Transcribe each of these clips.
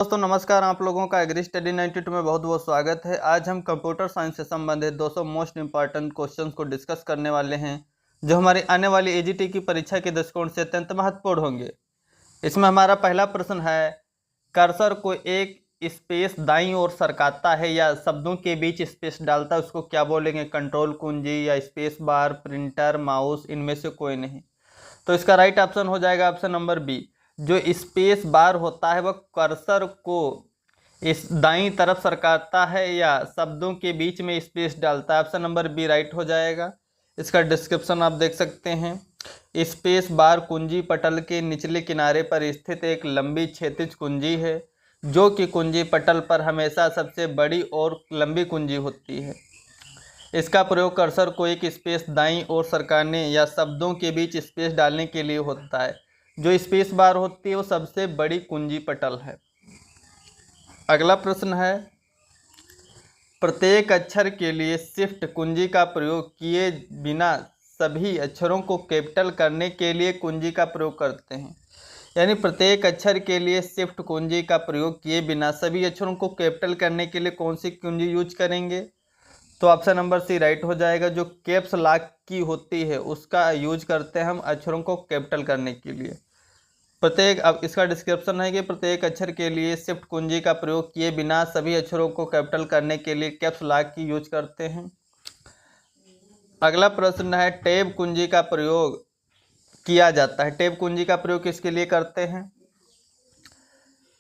दोस्तों नमस्कार, आप लोगों का एग्री स्टडी 92 में बहुत बहुत स्वागत है। आज हम कंप्यूटर साइंस से संबंधित 200 मोस्ट इंपॉर्टेंट क्वेश्चंस को डिस्कस करने वाले हैं, जो हमारी आने वाली एजीटी की परीक्षा के दृष्टिकोण से अत्यंत महत्वपूर्ण होंगे। इसमें हमारा पहला प्रश्न है, कर्सर को एक स्पेस दाईं ओर सरकाता है या शब्दों के बीच स्पेस डालता है, उसको क्या बोलेंगे? कंट्रोल कुंजी या स्पेस बार, प्रिंटर, माउस, इनमें से कोई नहीं। तो इसका राइट ऑप्शन हो जाएगा ऑप्शन नंबर बी। जो स्पेस बार होता है वह कर्सर को इस दाईं तरफ सरकाता है या शब्दों के बीच में स्पेस डालता है। ऑप्शन नंबर बी राइट हो जाएगा। इसका डिस्क्रिप्शन आप देख सकते हैं। स्पेस बार कुंजी पटल के निचले किनारे पर स्थित एक लंबी क्षैतिज कुंजी है, जो कि कुंजी पटल पर हमेशा सबसे बड़ी और लंबी कुंजी होती है। इसका प्रयोग कर्सर को एक स्पेस दाईं ओर सरकाने या शब्दों के बीच स्पेस डालने के लिए होता है। जो स्पेस बार होती है वो सबसे बड़ी कुंजी पटल है। अगला प्रश्न है, प्रत्येक अक्षर के लिए शिफ्ट कुंजी का प्रयोग किए बिना सभी अक्षरों को कैपिटल करने के लिए कुंजी का प्रयोग करते हैं। यानी प्रत्येक अक्षर के लिए शिफ्ट कुंजी का प्रयोग किए बिना सभी अक्षरों को कैपिटल करने के लिए कौन सी कुंजी यूज करेंगे? तो ऑप्शन नंबर सी राइट हो जाएगा। जो कैप्स लॉक की होती है उसका यूज करते हैं हम अक्षरों को कैपिटल करने के लिए। अब इसका डिस्क्रिप्शन है कि प्रत्येक अक्षर के लिए शिफ्ट कुंजी का प्रयोग किए बिना सभी अक्षरों को कैपिटल करने के लिए कैप्स लॉक की यूज करते हैं। अगला प्रश्न है, टैब कुंजी का प्रयोग किया जाता है। टैब कुंजी का प्रयोग किसके लिए करते हैं?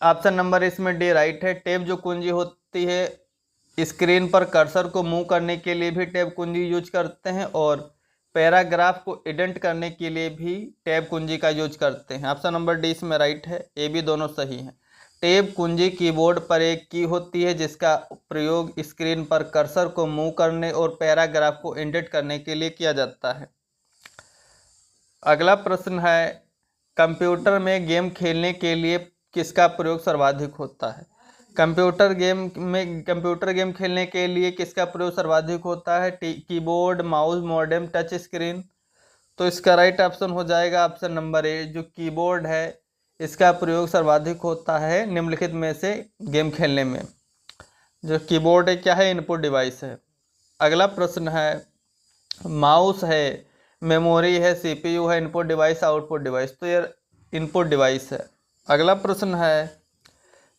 ऑप्शन नंबर इसमें डी राइट है। टैब जो कुंजी होती है, स्क्रीन पर कर्सर को मूव करने के लिए भी टैब कुंजी यूज करते हैं और पैराग्राफ को इंडेंट करने के लिए भी टैब कुंजी का यूज करते हैं। ऑप्शन नंबर डी इसमें राइट है। ए बी दोनों सही हैं। टैब कुंजी कीबोर्ड पर एक की होती है जिसका प्रयोग स्क्रीन पर कर्सर को मूव करने और पैराग्राफ को इंडेंट करने के लिए किया जाता है। अगला प्रश्न है, कंप्यूटर में गेम खेलने के लिए किसका प्रयोग सर्वाधिक होता है? कंप्यूटर गेम खेलने के लिए किसका प्रयोग सर्वाधिक होता है? Keyboard, mouse, modem, touch screen. तो इसका राइट ऑप्शन हो जाएगा ऑप्शन नंबर ए। जो कीबोर्ड है इसका प्रयोग सर्वाधिक होता है निम्नलिखित में से गेम खेलने में। जो कीबोर्ड है क्या है? इनपुट डिवाइस है। अगला प्रश्न है, माउस है, मेमोरी है, सीपीयू है, इनपुट डिवाइस, आउटपुट डिवाइस। तो ये इनपुट डिवाइस है। अगला प्रश्न है,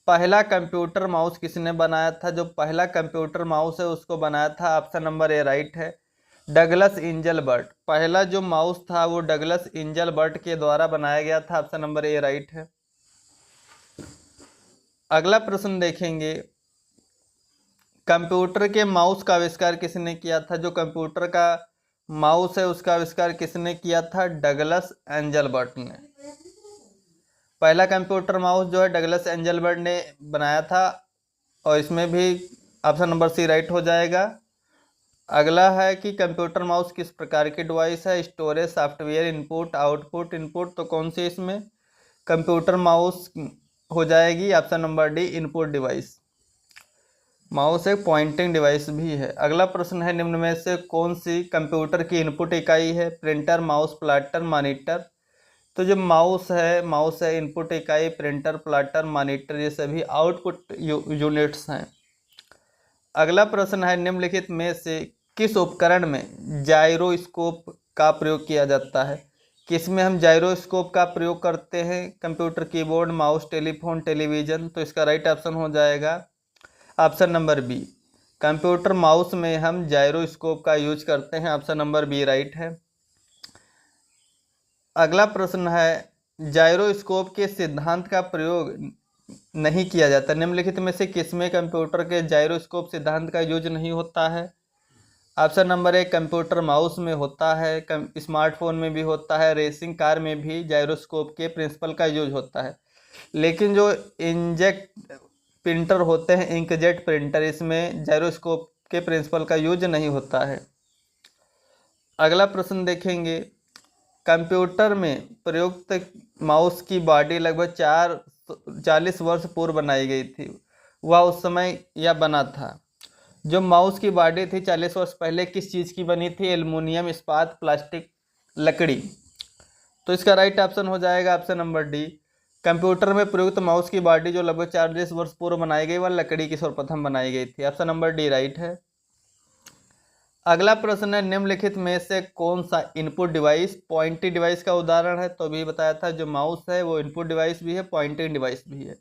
पहला कंप्यूटर माउस किसने बनाया था? जो पहला कंप्यूटर माउस है उसको बनाया था, ऑप्शन नंबर ए राइट है, डगलस एंजलबर्ट। पहला जो माउस था वो डगलस एंजलबर्ट के द्वारा बनाया गया था। ऑप्शन नंबर ए राइट है। अगला प्रश्न देखेंगे, कंप्यूटर के माउस का आविष्कार किसने किया था? जो कंप्यूटर का माउस है उसका आविष्कार किसने किया था? डगलस एंजलबर्ट ने। पहला कंप्यूटर माउस जो है डगलस एंजलबर्ट ने बनाया था और इसमें भी ऑप्शन नंबर सी राइट हो जाएगा। अगला है कि कंप्यूटर माउस किस प्रकार की डिवाइस है? Storage, software, input, output, input. तो कौन सी इसमें कंप्यूटर माउस हो जाएगी? Option number D, input device. Mouse एक पॉइंटिंग डिवाइस भी है। अगला प्रश्न है, निम्न में से कौन सी कंप्यूटर की इनपुट इकाई है? Printer, mouse, plotter, monitor. तो जो माउस है इनपुट इकाई, प्रिंटर, प्लॉटर, मॉनिटर ये सभी आउटपुट यूनिट्स हैं। अगला प्रश्न है, निम्नलिखित में से किस उपकरण में जायरोस्कोप का प्रयोग किया जाता है? किसमें हम जायरोस्कोप का प्रयोग करते हैं? Computer, keyboard, mouse, telephone, television. तो इसका राइट ऑप्शन हो जाएगा option number B. Computer mouse में हम जायरोस्कोप का यूज करते हैं। ऑप्शन नंबर बी राइट है। अगला प्रश्न है, जायरोस्कोप के सिद्धांत का प्रयोग नहीं किया जाता। निम्नलिखित में से किसमें कंप्यूटर के जायरोस्कोप सिद्धांत का यूज नहीं होता है? ऑप्शन नंबर ए, कंप्यूटर माउस में होता है, स्मार्टफोन में भी होता है, रेसिंग कार में भी जायरोस्कोप के प्रिंसिपल का यूज होता है। लेकिन जो इंजेक्ट प्रिंटर होते हैं, इंकजेट प्रिंटर, इसमें जायरोस्कोप के प्रिंसिपल का यूज नहीं होता है। अगला प्रश्न देखेंगे, कंप्यूटर में प्रयुक्त माउस की बॉडी लगभग 40 वर्ष पूर्व बनाई गई थी। वह उस समय यह बना था। जो माउस की बॉडी थी 40 वर्ष पहले किस चीज़ की बनी थी? एल्युमिनियम, इस्पात, प्लास्टिक, लकड़ी। तो इसका राइट ऑप्शन हो जाएगा ऑप्शन नंबर डी, कंप्यूटर में प्रयुक्त माउस की बॉडी जो लगभग 40 वर्ष पूर्व बनाई गई वह लकड़ी की सर्वप्रथम बनाई गई थी। ऑप्शन नंबर डी राइट है। अगला प्रश्न है निम्नलिखित में से कौन सा इनपुट डिवाइस पॉइंटिंग डिवाइस का उदाहरण है। तो अभी बताया था जो माउस है वो इनपुट डिवाइस भी है, पॉइंटिंग डिवाइस भी है।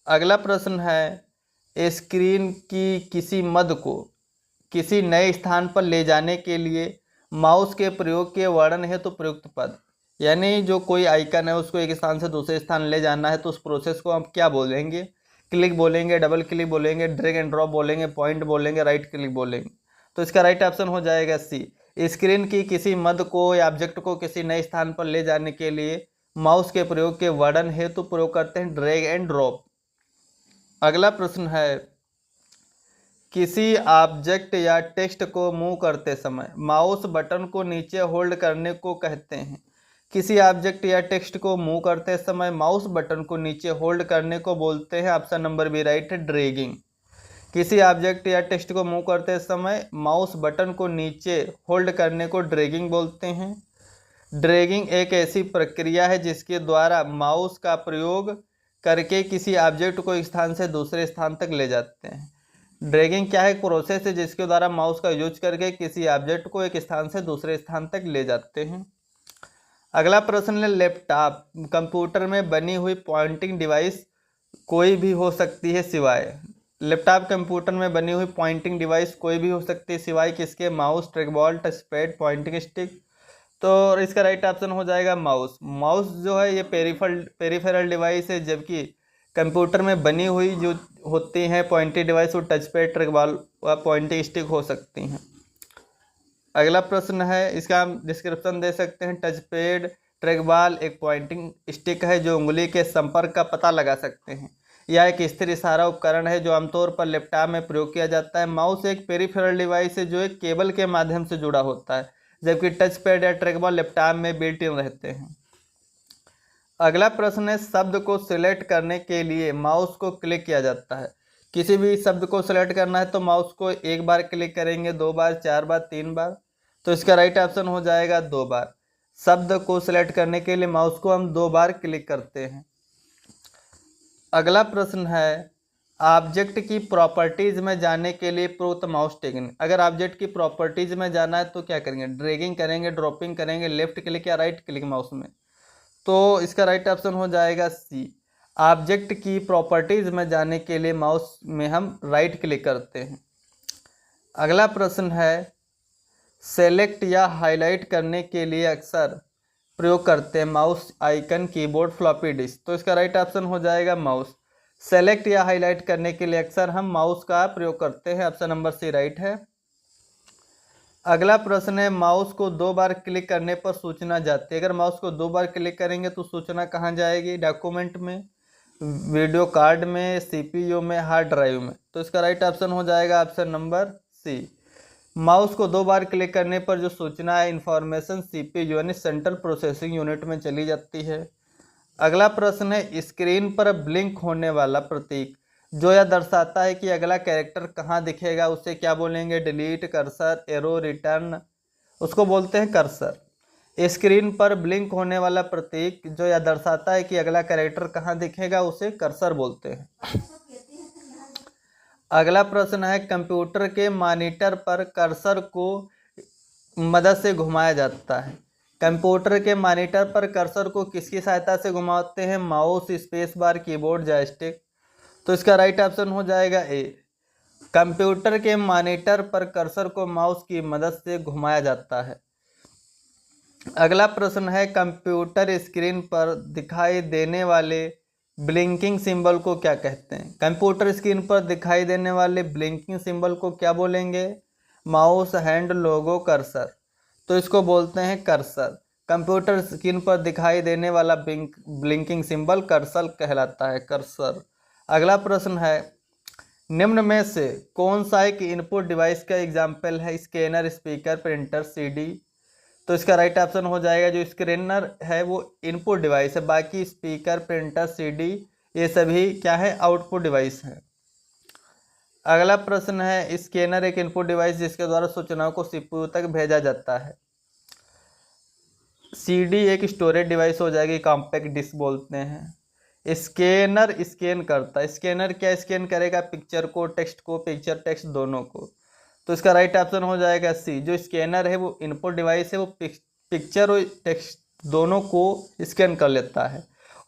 अगला प्रश्न है स्क्रीन की किसी मद को किसी नए स्थान पर ले जाने के लिए माउस के प्रयोग के वर्णन है तो प्रयुक्त पद, यानी जो कोई आइकन है उसको एक स्थान से दूसरे स्थान ले जाना है तो उस प्रोसेस को हम क्या बोलेंगे? क्लिक बोलेंगे, डबल क्लिक बोलेंगे, ड्रैग एंड ड्रॉप बोलेंगे, पॉइंट बोलेंगे, राइट क्लिक बोलेंगे। तो इसका राइट ऑप्शन हो जाएगा सी। स्क्रीन की किसी मद को या ऑब्जेक्ट को किसी नए स्थान पर ले जाने के लिए माउस के प्रयोग के वर्णन हेतु प्रयोग करते हैं ड्रैग एंड ड्रॉप। अगला प्रश्न है किसी ऑब्जेक्ट या टेक्स्ट को मूव करते समय माउस बटन को नीचे होल्ड करने को कहते हैं। किसी ऑब्जेक्ट या टेक्स्ट को मूव करते समय माउस बटन को नीचे होल्ड करने को बोलते हैं। ऑप्शन नंबर बी राइट है, ड्रैगिंग। किसी ऑब्जेक्ट या टेक्स्ट को मूव करते समय माउस बटन को नीचे होल्ड करने को ड्रैगिंग बोलते हैं। ड्रैगिंग एक ऐसी प्रक्रिया है जिसके द्वारा माउस का प्रयोग करके किसी ऑब्जेक्ट को एक स्थान से दूसरे स्थान तक ले जाते हैं। ड्रैगिंग क्या है? प्रोसेस है जिसके द्वारा माउस का यूज करके किसी ऑब्जेक्ट को एक स्थान से दूसरे स्थान तक ले जाते हैं। अगला प्रश्न है लैपटॉप कंप्यूटर में बनी हुई पॉइंटिंग डिवाइस कोई भी हो सकती है सिवाय लैपटॉप कंप्यूटर में बनी हुई पॉइंटिंग डिवाइस कोई भी हो सकती है सिवाय किसके? Mouse, trackball, touch pad, pointing stick. तो इसका राइट ऑप्शन हो जाएगा माउस। माउस जो है ये पेरिफेरल डिवाइस है, जबकि कंप्यूटर में बनी हुई जो होती हैं पॉइंटिंग डिवाइस वो टच पैड, ट्रैकबॉल व पॉइंटिंग स्टिक हो सकती हैं। अगला प्रश्न है इसका हम डिस्क्रिप्शन दे सकते हैं। टच पैड, ट्रैकबॉल एक पॉइंटिंग स्टिक है जो उंगली के संपर्क का पता लगा सकते हैं। यह एक स्थिर इशारा उपकरण है जो आमतौर पर लैपटॉप में प्रयोग किया जाता है। माउस एक पेरिफेरल डिवाइस है जो एक केबल के माध्यम से जुड़ा होता है, जबकि टच पैड या ट्रैकबॉल लैपटॉप में बिल्ट इन रहते हैं। अगला प्रश्न है शब्द को सिलेक्ट करने के लिए माउस को क्लिक किया जाता है। किसी भी शब्द को सिलेक्ट करना है तो माउस को एक बार क्लिक करेंगे, 2 बार, 4 बार, 3 बार। तो इसका राइट ऑप्शन हो जाएगा 2 बार। शब्द को सिलेक्ट करने के लिए माउस को हम 2 बार क्लिक करते हैं। अगला प्रश्न है ऑब्जेक्ट की प्रॉपर्टीज में जाने के लिए प्रयुक्त माउस टेक्निक। अगर ऑब्जेक्ट की प्रॉपर्टीज में जाना है तो क्या करेंगे? ड्रैगिंग करेंगे, ड्रॉपिंग करेंगे, लेफ्ट क्लिक या राइट क्लिक माउस में। तो इसका राइट ऑप्शन हो जाएगा सी। ऑब्जेक्ट की प्रॉपर्टीज में जाने के लिए माउस में हम राइट क्लिक करते हैं। अगला प्रश्न है सेलेक्ट या हाईलाइट करने के लिए अक्सर प्रयोग करते हैं mouse icon, keyboard, floppy disk. तो इसका राइट ऑप्शन हो जाएगा माउस। सेलेक्ट या हाईलाइट करने के लिए अक्सर हम माउस का प्रयोग करते हैं। ऑप्शन नंबर सी राइट है। अगला प्रश्न है माउस को 2 बार क्लिक करने पर सूचना जाती है। अगर माउस को 2 बार क्लिक करेंगे तो सूचना कहाँ जाएगी? डॉक्यूमेंट में, वीडियो कार्ड में, सीपीयू में, हार्ड ड्राइव में। तो इसका राइट ऑप्शन हो जाएगा ऑप्शन नंबर सी। माउस को 2 बार क्लिक करने पर जो सूचना है इंफॉर्मेशन सीपीयू यानी सेंट्रल प्रोसेसिंग यूनिट में चली जाती है। अगला प्रश्न है स्क्रीन पर ब्लिंक होने वाला प्रतीक जो यह दर्शाता है कि अगला कैरेक्टर कहाँ दिखेगा उसे क्या बोलेंगे? डिलीट, कर्सर, एरो, रिटर्न, उसको बोलते हैं कर्सर। स्क्रीन पर ब्लिंक होने वाला प्रतीक जो यह दर्शाता है कि अगला कैरेक्टर कहाँ दिखेगा उसे कर्सर बोलते हैं। अगला प्रश्न है कंप्यूटर के मॉनिटर पर कर्सर को मदद से घुमाया जाता है। कंप्यूटर के मॉनिटर पर कर्सर को किसकी सहायता से घुमाते हैं? Mouse, space bar, keyboard, joystick. तो इसका राइट ऑप्शन हो जाएगा ए। कंप्यूटर के मॉनिटर पर कर्सर को माउस की मदद से घुमाया जाता है। अगला प्रश्न है कंप्यूटर स्क्रीन पर दिखाई देने वाले ब्लिंकिंग सिंबल को क्या कहते हैं? कंप्यूटर स्क्रीन पर दिखाई देने वाले ब्लिंकिंग सिंबल को क्या बोलेंगे? माउस, हैंड, लोगो, कर्सर। तो इसको बोलते हैं कर्सर। कंप्यूटर स्क्रीन पर दिखाई देने वाला ब्लिंकिंग सिंबल कर्सर कहलाता है, कर्सर। अगला प्रश्न है निम्न में से कौन सा एक इनपुट डिवाइस का एग्जाम्पल है? Scanner, speaker, printer, CD. तो इसका राइट ऑप्शन हो जाएगा जो स्कैनर है वो इनपुट डिवाइस है, बाकी स्पीकर, प्रिंटर, सीडी ये सभी क्या है? आउटपुट डिवाइस है। अगला प्रश्न है स्कैनर एक इनपुट डिवाइस जिसके द्वारा सूचनाओं को सीपीयू तक भेजा जाता है। CD एक स्टोरेज डिवाइस हो जाएगी, कॉम्पैक्ट डिस्क बोलते हैं। स्कैनर स्कैन करता है, स्कैनर क्या स्कैन करेगा, पिक्चर को, टेक्स्ट को, पिक्चर टेक्स्ट दोनों को। तो इसका राइट ऑप्शन हो जाएगा C। जो स्कैनर है वो इनपुट डिवाइस है, वो पिक्चर और टेक्स्ट दोनों को स्कैन कर लेता है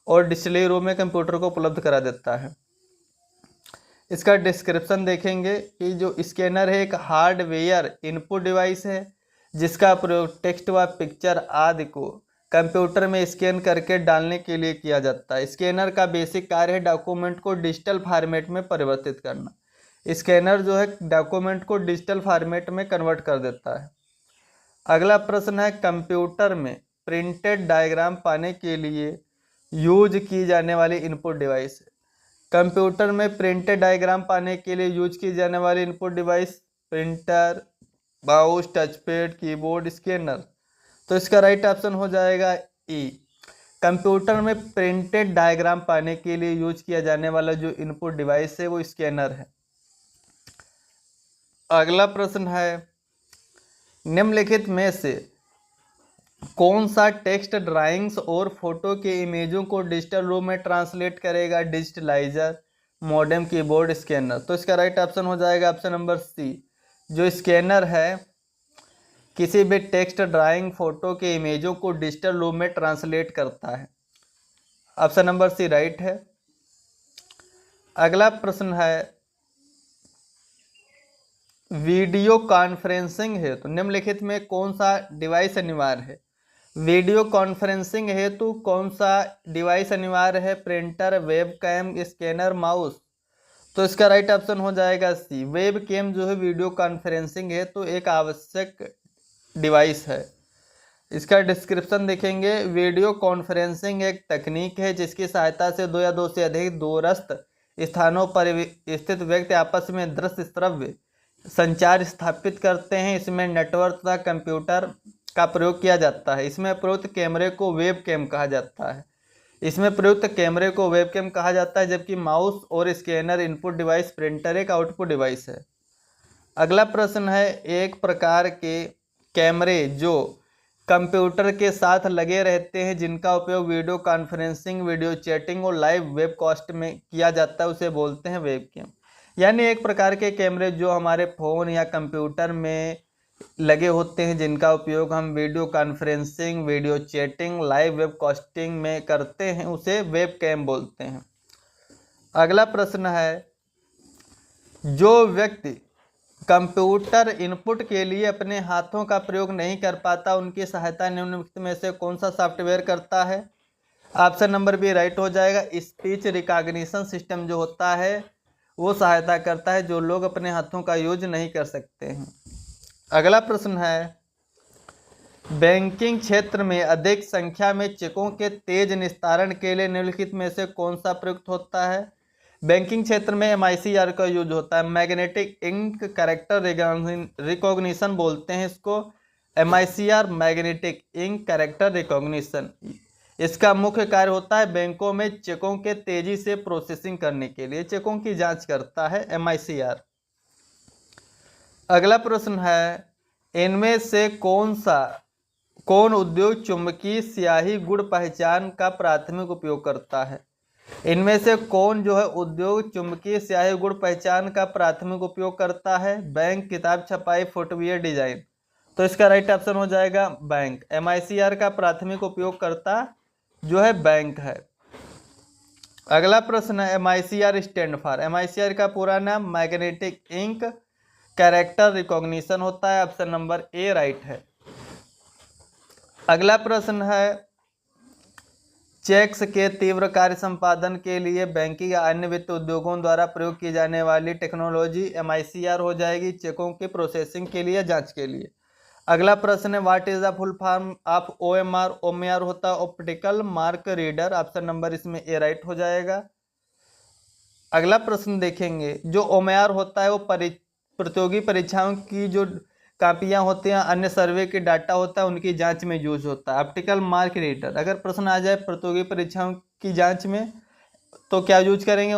और डिस्प्ले रूम में कंप्यूटर को उपलब्ध करा देता है। इसका डिस्क्रिप्शन देखेंगे कि जो स्कैनर है एक हार्डवेयर इनपुट डिवाइस है जिसका प्रयोग टेक्स्ट व पिक्चर आदि को कंप्यूटर में स्कैन करके डालने के लिए किया जाता है। स्कैनर का बेसिक कार्य है डॉक्यूमेंट को डिजिटल फॉर्मेट में परिवर्तित करना। स्कैनर जो है डॉक्यूमेंट को डिजिटल फॉर्मेट में कन्वर्ट कर देता है। अगला प्रश्न है कंप्यूटर में प्रिंटेड डायग्राम पाने के लिए यूज की जाने वाली इनपुट डिवाइस। कंप्यूटर में प्रिंटेड डायग्राम पाने के लिए यूज की जाने वाली input device printer, mouse, touchpad, keyboard, scanner. तो इसका राइट ऑप्शन हो जाएगा E। कंप्यूटर में प्रिंटेड डायग्राम पाने के लिए यूज किया जाने वाला जो इनपुट डिवाइस है वो स्कैनर है। अगला प्रश्न है निम्नलिखित में से कौन सा टेक्स्ट, ड्राइंग्स और फोटो के इमेजों को डिजिटल रूप में ट्रांसलेट करेगा, डिजिटलाइजर, मॉडेम, कीबोर्ड, स्कैनर। तो इसका राइट ऑप्शन हो जाएगा ऑप्शन नंबर C। जो स्कैनर है किसी भी टेक्स्ट, ड्राइंग, फोटो के इमेजों को डिजिटल रूप में ट्रांसलेट करता है। ऑप्शन नंबर C राइट है। अगला प्रश्न है वीडियो कॉन्फ्रेंसिंग है तो निम्नलिखित में कौन सा डिवाइस अनिवार्य है। वीडियो कॉन्फ्रेंसिंग हेतु कौन सा डिवाइस अनिवार्य है, प्रिंटर, वेबकैम, स्कैनर, माउस। तो इसका राइट ऑप्शन हो जाएगा C। वेबकैम जो है वीडियो कॉन्फ्रेंसिंग है तो एक आवश्यक डिवाइस है। इसका डिस्क्रिप्शन देखेंगे। वीडियो कॉन्फ्रेंसिंग एक तकनीक है जिसकी सहायता से दो या दो से अधिक दूरस्थ स्थानों पर स्थित व्यक्ति आपस में दृश्य श्रव्य संचार स्थापित करते हैं। इसमें नेटवर्क तथा कंप्यूटर का प्रयोग किया जाता है। इसमें प्रयुक्त कैमरे को वेबकैम कहा जाता है। जबकि माउस और स्कैनर इनपुट डिवाइस, प्रिंटर एक आउटपुट डिवाइस है। अगला प्रश्न है एक प्रकार के कैमरे जो कंप्यूटर के साथ लगे रहते हैं जिनका उपयोग वीडियो कॉन्फ्रेंसिंग, वीडियो चैटिंग और लाइव वेबकास्ट में किया जाता है उसे बोलते हैं वेबकैम। यानी एक प्रकार के कैमरे जो हमारे फ़ोन या कंप्यूटर में लगे होते हैं जिनका उपयोग हम video conferencing, video chatting, live webcasting में करते हैं उसे वेबकैम बोलते हैं। अगला प्रश्न है जो व्यक्ति कंप्यूटर इनपुट के लिए अपने हाथों का प्रयोग नहीं कर पाता उनकी सहायता निम्नलिखित में से कौन सा सॉफ्टवेयर करता है। ऑप्शन नंबर B राइट हो जाएगा। स्पीच रिकॉग्निशन सिस्टम जो होता है वो सहायता करता है जो लोग अपने हाथों का यूज नहीं कर सकते हैं। अगला प्रश्न है बैंकिंग क्षेत्र में अधिक संख्या में चेकों के तेज निस्तारण के लिए निम्नलिखित में से कौन सा प्रयुक्त होता है। बैंकिंग क्षेत्र में MICR का यूज होता है, मैग्नेटिक इंक कैरेक्टर रिकॉग्निशन बोलते हैं इसको। MICR magnetic ink character recognition इसका मुख्य कार्य होता है बैंकों में चेकों के तेजी से प्रोसेसिंग करने के लिए चेकों की जांच करता है MICR। अगला प्रश्न है इनमें से कौन उद्योग चुंबकीय स्याही गुण पहचान का प्राथमिक उपयोग करता है। इनमें से कौन जो है उद्योग चुंबकीय स्याही गुण पहचान का प्राथमिक उपयोग करता है। बैंक, किताब छपाई, फुटवियर डिजाइन। तो इसका राइट ऑप्शन हो जाएगा बैंक। MICR का प्राथमिक उपयोगकर्ता जो है बैंक है। अगला प्रश्न है MICR स्टैंड फॉर। MICR का पूरा नाम मैग्नेटिक इंक कैरेक्टर रिकॉग्निशन होता है। ऑप्शन नंबर A राइट है। अगला प्रश्न है चेक्स के तीव्र कार्य संपादन के लिए बैंकिंग या अन्य वित्त उद्योगों द्वारा प्रयोग की जाने वाली टेक्नोलॉजी MICR हो जाएगी चेकों की प्रोसेसिंग के लिए, जांच के लिए। अगला प्रश्न है what is the full form of OMR। OMR होता है optical mark reader. Option number इसमें A राइट हो जाएगा। अगला प्रश्न देखेंगे जो OMR होता है वो प्रतियोगी परीक्षाओं की जो कापियां होती हैं, अन्य सर्वे के डाटा होता है उनकी जांच में यूज होता है। ऑप्टिकल मार्क रीडर अगर प्रश्न आ जाए प्रतियोगी परीक्षाओं की जांच में तो क्या यूज करेंगे,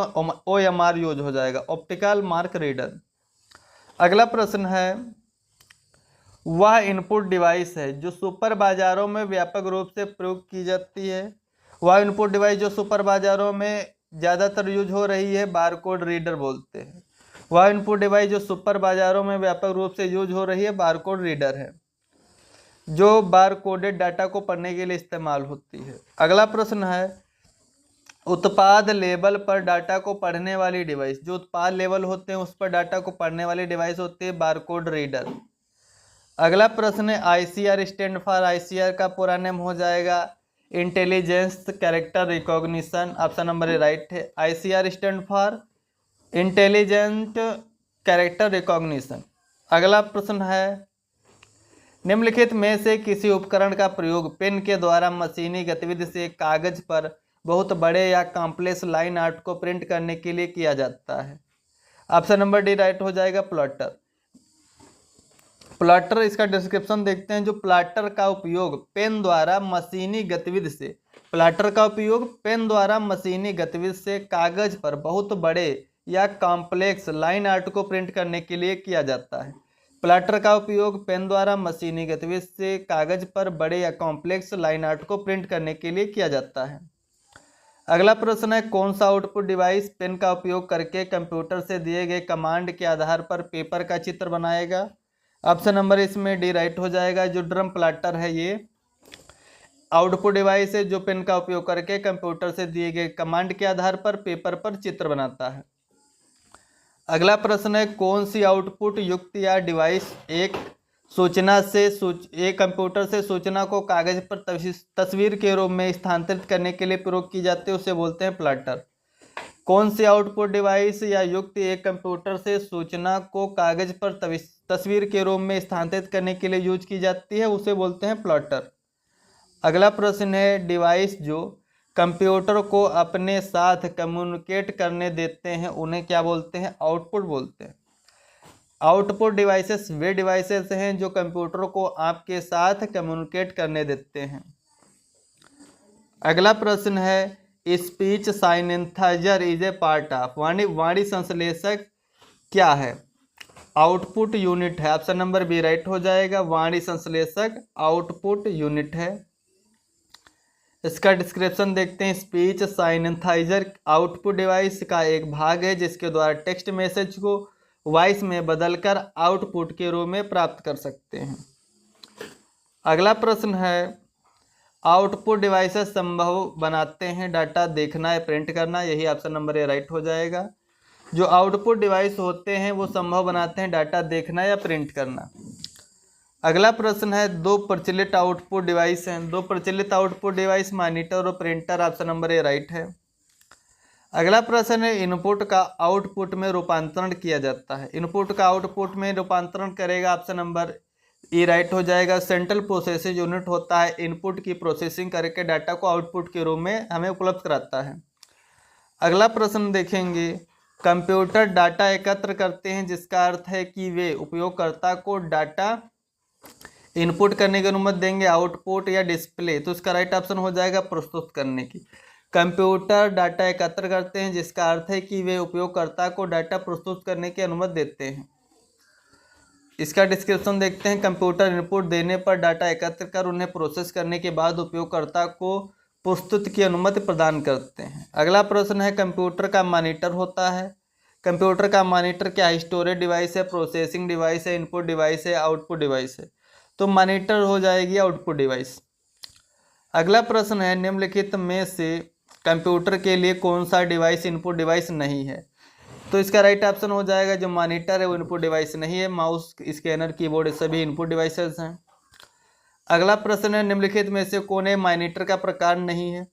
OMR यूज हो जाएगा, ऑप्टिकल मार्क रीडर। अगला प्रश्न है वह इनपुट डिवाइस है जो सुपर बाजारों में व्यापक रूप से प्रयोग की जाती है। वह इनपुट डिवाइस जो सुपर बाजारों में ज़्यादातर यूज हो रही है, बारकोड रीडर बोलते हैं। वह इनपुट डिवाइस जो सुपर बाजारों में व्यापक रूप से यूज हो रही है, बारकोड रीडर है, जो बारकोडेड डाटा को पढ़ने के लिए इस्तेमाल होती है। अगला प्रश्न है, उत्पाद लेवल पर डाटा को पढ़ने वाली डिवाइस, जो उत्पाद लेवल होते हैं उस पर डाटा को पढ़ने वाली डिवाइस होती है बारकोड रीडर। अगला प्रश्न है, आईसीआर स्टैंड फॉर, आईसीआर का पूरा नाम हो जाएगा intelligence character recognition. Option number A right है। ICR stand for intelligent character recognition. अगला प्रश्न है, निम्नलिखित में से किसी उपकरण का प्रयोग पेन के द्वारा मशीनी गतिविधि से कागज पर बहुत बड़े या कॉम्प्लेक्स लाइन आर्ट को प्रिंट करने के लिए किया जाता है? ऑप्शन नंबर डी राइट हो जाएगा, प्लॉटर। प्लॉटर, इसका डिस्क्रिप्शन देखते हैं। जो प्लॉटर का उपयोग पेन द्वारा मशीनी गतिविधि से, प्लॉटर का उपयोग पेन द्वारा मशीनी गतिविधि से कागज पर बहुत बड़े या कॉम्प्लेक्स लाइन आर्ट को प्रिंट करने के लिए किया जाता है। प्लॉटर का उपयोग पेन द्वारा मशीनी गतिविधि से कागज पर बड़े या कॉम्प्लेक्स लाइन आर्ट को प्रिंट करने के लिए किया जाता है। अगला प्रश्न है, कौन सा आउटपुट डिवाइस पेन का उपयोग करके कंप्यूटर से दिए गए कमांड के आधार पर पेपर का चित्र बनाएगा? ऑप्शन नंबर इसमें डी राइट हो जाएगा। जो ड्रम प्लॉटर है ये आउटपुट डिवाइस है जो पेन का उपयोग करके कंप्यूटर से दिए गए कमांड के आधार पर पेपर पर चित्र बनाता है। अगला प्रश्न है, कौन सी आउटपुट युक्त या डिवाइस एक कंप्यूटर से सूचना को कागज पर तस्वीर के रूप में स्थानांतरित करने के लिए प्रयोग की जाती है, उसे बोलते हैं प्लॉटर। कौन सी आउटपुट डिवाइस या युक्ति एक कंप्यूटर से सूचना को कागज पर तस्वीर के रूप में स्थानांतरित करने के लिए यूज की जाती है, उसे बोलते हैं प्लॉटर। अगला प्रश्न है, डिवाइस जो कंप्यूटर को अपने साथ कम्युनिकेट करने देते हैं उन्हें क्या बोलते हैं? आउटपुट बोलते हैं। आउटपुट डिवाइसेस वे डिवाइसेस हैं जो कंप्यूटर को आपके साथ कम्युनिकेट करने देते हैं। अगला प्रश्न है, speech synthesizer is a part of, वाणी संश्लेषक क्या है? आउटपुट यूनिट है। ऑप्शन नंबर बी राइट हो जाएगा। वाणी संश्लेषक आउटपुट यूनिट है। इसका डिस्क्रिप्शन देखते हैं। स्पीच साइनेंथाइजर आउटपुट डिवाइस का एक भाग है जिसके द्वारा टेक्स्ट मैसेज को वॉइस में बदलकर आउटपुट के रूप में प्राप्त कर सकते हैं। अगला प्रश्न है, आउटपुट डिवाइसेस संभव बनाते हैं डाटा देखना या प्रिंट करना, यही ऑप्शन नंबर ए राइट हो जाएगा। जो आउटपुट डिवाइस होते हैं वो संभव बनाते हैं डाटा देखना या प्रिंट करना। अगला प्रश्न है, दो प्रचलित आउटपुट डिवाइस हैं। दो प्रचलित आउटपुट डिवाइस मॉनिटर और printer, option number A right है। अगला प्रश्न है, इनपुट का आउटपुट में रूपांतरण किया जाता है। इनपुट का आउटपुट में रूपांतरण करेगा, ऑप्शन नंबर ई राइट हो जाएगा। सेंट्रल प्रोसेसिंग यूनिट होता है, इनपुट की प्रोसेसिंग करके डाटा को आउटपुट के रूप में हमें उपलब्ध कराता है। अगला प्रश्न देखेंगे, कंप्यूटर डाटा एकत्र करते हैं जिसका अर्थ है कि वे उपयोगकर्ता को डाटा इनपुट करने की अनुमति देंगे, आउटपुट या डिस्प्ले। तो इसका राइट ऑप्शन हो जाएगा प्रस्तुत करने की। कंप्यूटर डाटा एकत्र करते हैं जिसका अर्थ है कि वे उपयोगकर्ता को डाटा प्रस्तुत करने की अनुमति देते हैं। इसका डिस्क्रिप्शन देखते हैं। कंप्यूटर इनपुट देने पर डाटा एकत्र कर उन्हें प्रोसेस करने के बाद उपयोगकर्ता को प्रस्तुत की अनुमति प्रदान करते हैं। अगला प्रश्न है, कंप्यूटर का मॉनिटर होता है। कंप्यूटर का मॉनिटर क्या है? स्टोरेज डिवाइस है, प्रोसेसिंग डिवाइस है, इनपुट डिवाइस है, आउटपुट डिवाइस है। तो मॉनिटर हो जाएगी आउटपुट डिवाइस। अगला प्रश्न है, निम्नलिखित में से कंप्यूटर के लिए कौन सा डिवाइस इनपुट डिवाइस नहीं है? तो इसका राइट ऑप्शन हो जाएगा जो मॉनिटर है वो इनपुट डिवाइस नहीं है। माउस, स्कैनर, कीबोर्ड सभी इनपुट डिवाइसेस हैं। अगला प्रश्न है, निम्नलिखित में से कौन है मॉनिटर का प्रकार नहीं है?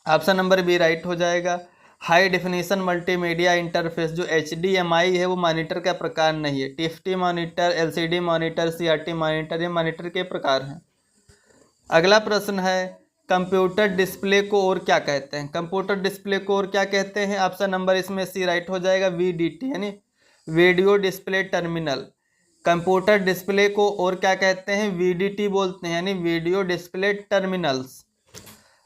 ऑप्शन नंबर बी राइट हो जाएगा। हाई डेफिनेशन मल्टीमीडिया इंटरफेस जो HDMI है वो मॉनिटर का प्रकार नहीं है। TFT monitor, LCD monitor, CRT monitor, ये मॉनिटर के प्रकार हैं। अगला प्रश्न है, कंप्यूटर डिस्प्ले को और क्या कहते हैं? कंप्यूटर डिस्प्ले को और क्या कहते हैं? ऑप्शन नंबर इसमें सी राइट हो जाएगा। VDT यानी video display terminal. Computer display को और क्या कहते हैं? VDT बोलते हैं, यानी वीडियो डिस्प्ले टर्मिनल्स।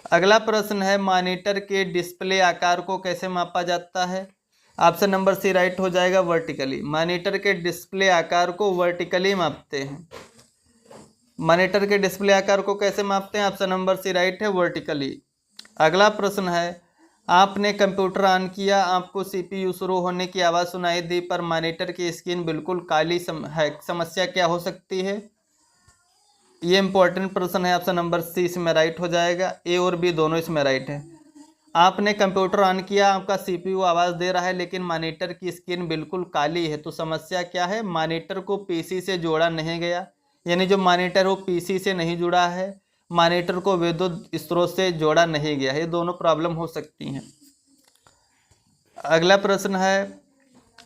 अगला प्रश्न है, मॉनिटर के डिस्प्ले आकार को कैसे मापा जाता है? ऑप्शन नंबर सी राइट हो जाएगा, वर्टिकली। मॉनिटर के डिस्प्ले आकार को वर्टिकली मापते हैं। मॉनिटर के डिस्प्ले आकार को कैसे मापते हैं? ऑप्शन नंबर सी राइट है, वर्टिकली। अगला प्रश्न है, आपने कंप्यूटर ऑन किया, आपको सीपीयू शुरू होने की आवाज़ सुनाई दी पर मॉनिटर की स्क्रीन बिल्कुल काली है, समस्या क्या हो सकती है? ये इंपॉर्टेंट प्रश्न है, ऑप्शन नंबर सी इसमें राइट हो जाएगा। ए और बी दोनों इसमें राइट है। आपने कंप्यूटर ऑन किया, आपका सीपीयू आवाज़ दे रहा है लेकिन मॉनिटर की स्क्रीन बिल्कुल काली है, तो समस्या क्या है? मॉनिटर को पीसी से जोड़ा नहीं गया, यानी जो मॉनिटर वो पीसी से नहीं जुड़ा है, मॉनिटर को विद्युत स्रोत से जोड़ा नहीं गया है, ये दोनों प्रॉब्लम हो सकती हैं। अगला प्रश्न है,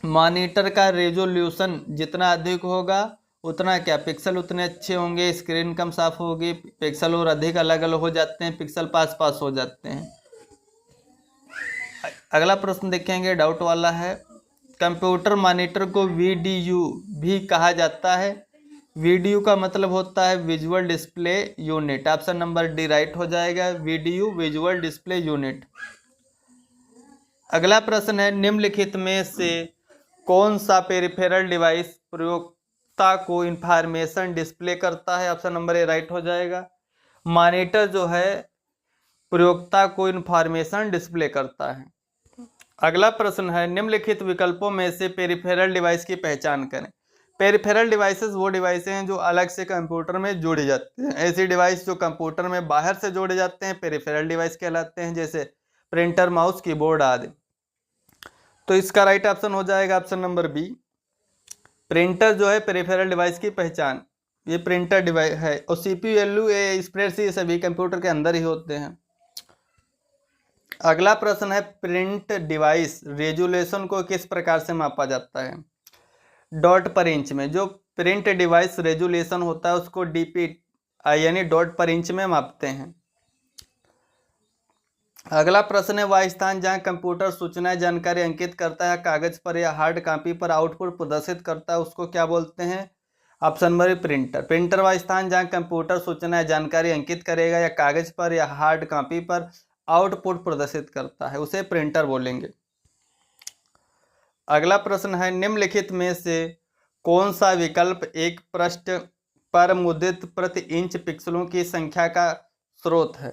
मॉनिटर का रेजोल्यूशन जितना अधिक होगा उतना क्या पिक्सल उतने अच्छे होंगे, स्क्रीन कम साफ होगी, पिक्सल और अधिक अलग अलग हो जाते हैं, पिक्सल पास पास हो जाते हैं। अगला प्रश्न देखेंगे, डाउट वाला है, कंप्यूटर मॉनिटर को वीडीयू भी कहा जाता है। वीडीयू का मतलब होता है visual display unit. Option number D right हो जाएगा, वीडीयू विजुअल डिस्प्ले यूनिट। अगला प्रश्न है, निम्नलिखित में से कौन सा पेरिफेरल डिवाइस प्रयोक्ता को इंफॉर्मेशन डिस्प्ले करता है? ऑप्शन नंबर ए राइट हो जाएगा। मॉनिटर जो है प्रयोक्ता को इंफॉर्मेशन डिस्प्ले करता है। अगला प्रश्न है, निम्नलिखित विकल्पों में से पेरिफेरल डिवाइस की पहचान करें। पेरिफेरल डिवाइसेस वो डिवाइस हैं जो अलग से कंप्यूटर में जोड़े जाते हैं। ऐसी डिवाइस जो कंप्यूटर में बाहर से जोड़े जाते हैं पेरिफेरल डिवाइस कहलाते हैं, जैसे प्रिंटर, माउस, कीबोर्ड आदि। तो इसका राइट ऑप्शन हो जाएगा ऑप्शन नंबर बी। प्रिंटर जो है पेरिफेरल डिवाइस की पहचान, ये प्रिंटर डिवाइस है। और सीपीयू, एलयू, स्प्रेडशीट ये सभी कंप्यूटर के अंदर ही होते हैं। अगला प्रश्न है, प्रिंट डिवाइस रेजोल्यूशन को किस प्रकार से मापा जाता है? डॉट पर इंच में। जो प्रिंट डिवाइस रेजोल्यूशन होता है उसको डीपीआई यानी डॉट पर इंच में मापते हैं। अगला प्रश्न है, वह स्थान जहां कंप्यूटर सूचनाएं जानकारी अंकित करता है, कागज पर या हार्ड कॉपी पर आउटपुट प्रदर्शित करता है, उसको क्या बोलते हैं? Option number printer. प्रिंटर वह स्थान जहां कंप्यूटर सूचनाएं जानकारी अंकित करेगा या कागज पर या हार्ड कॉपी पर आउटपुट प्रदर्शित करता है, उसे प्रिंटर बोलेंगे। अगला प्रश्न है, निम्नलिखित में से कौन सा विकल्प एक पृष्ठ पर मुद्रित प्रति इंच पिक्सलों की संख्या का स्रोत है?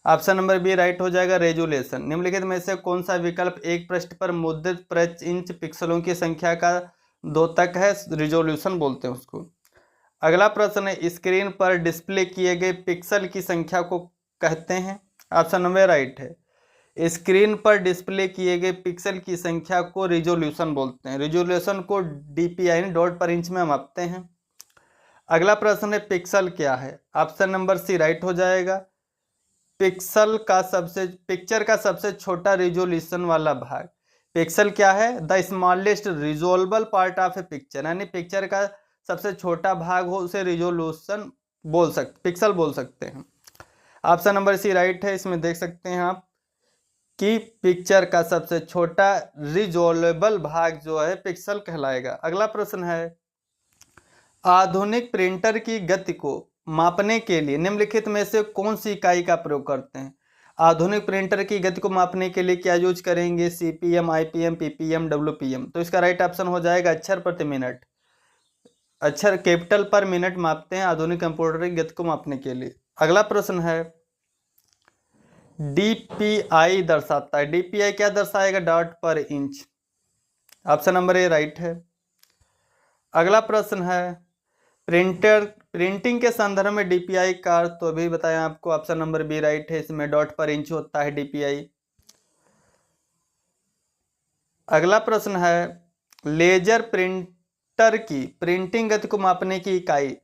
ऑप्शन नंबर बी राइट हो जाएगा, रेजोल्यूशन। निम्नलिखित में से कौन सा विकल्प एक पृष्ठ पर मुद्रित प्रति इंच पिक्सलों की संख्या का द्योतक है? रिजोल्यूशन बोलते हैं उसको। अगला प्रश्न है, स्क्रीन पर डिस्प्ले किए गए पिक्सल की संख्या को कहते हैं? ऑप्शन नंबर राइट है, स्क्रीन पर डिस्प्ले किए गए पिक्सल की संख्या को रिजोल्यूशन बोलते हैं। रिजोल्यूशन को डीपीआई डॉट पर इंच में मापते हैं। अगला प्रश्न है, पिक्सल क्या है? ऑप्शन नंबर सी राइट हो जाएगा, पिक्चर का सबसे छोटा रिजोल्यूशन वाला भाग। पिक्सल क्या है? The smallest resolvable part of a picture, यानी पिक्चर का सबसे छोटा भाग हो उसे रिजोल्यूशन पिक्सल बोल सकते हैं। ऑप्शन नंबर सी राइट है। इसमें देख सकते हैं आप कि पिक्चर का सबसे छोटा रिजोल्वेबल भाग जो है पिक्सल कहलाएगा। अगला प्रश्न है, आधुनिक प्रिंटर की गति को मापने के लिए निम्नलिखित में से कौन सी इकाई का प्रयोग करते हैं? आधुनिक प्रिंटर की गति को मापने के लिए क्या यूज करेंगे? CPM, IPM, ppm, WPM. तो इसका राइट ऑप्शन हो जाएगा अक्षर प्रति मिनट। अक्षर कैपिटल पर मिनट मापते हैं आधुनिक कंप्यूटर की गति को मापने के लिए। अगला प्रश्न है, डीपीआई दर्शाता है। डीपीआई क्या दर्शाएगा? डॉट पर inch. Option number A right है। अगला प्रश्न है, प्रिंटिंग के संदर्भ में डीपीआई का अर्थ तो अभी बताया आपको, ऑप्शन नंबर बी राइट है, इसमें डॉट पर इंच होता है डीपीआई। अगला प्रश्न है, लेजर प्रिंटर की प्रिंटिंग गति को मापने की इकाई।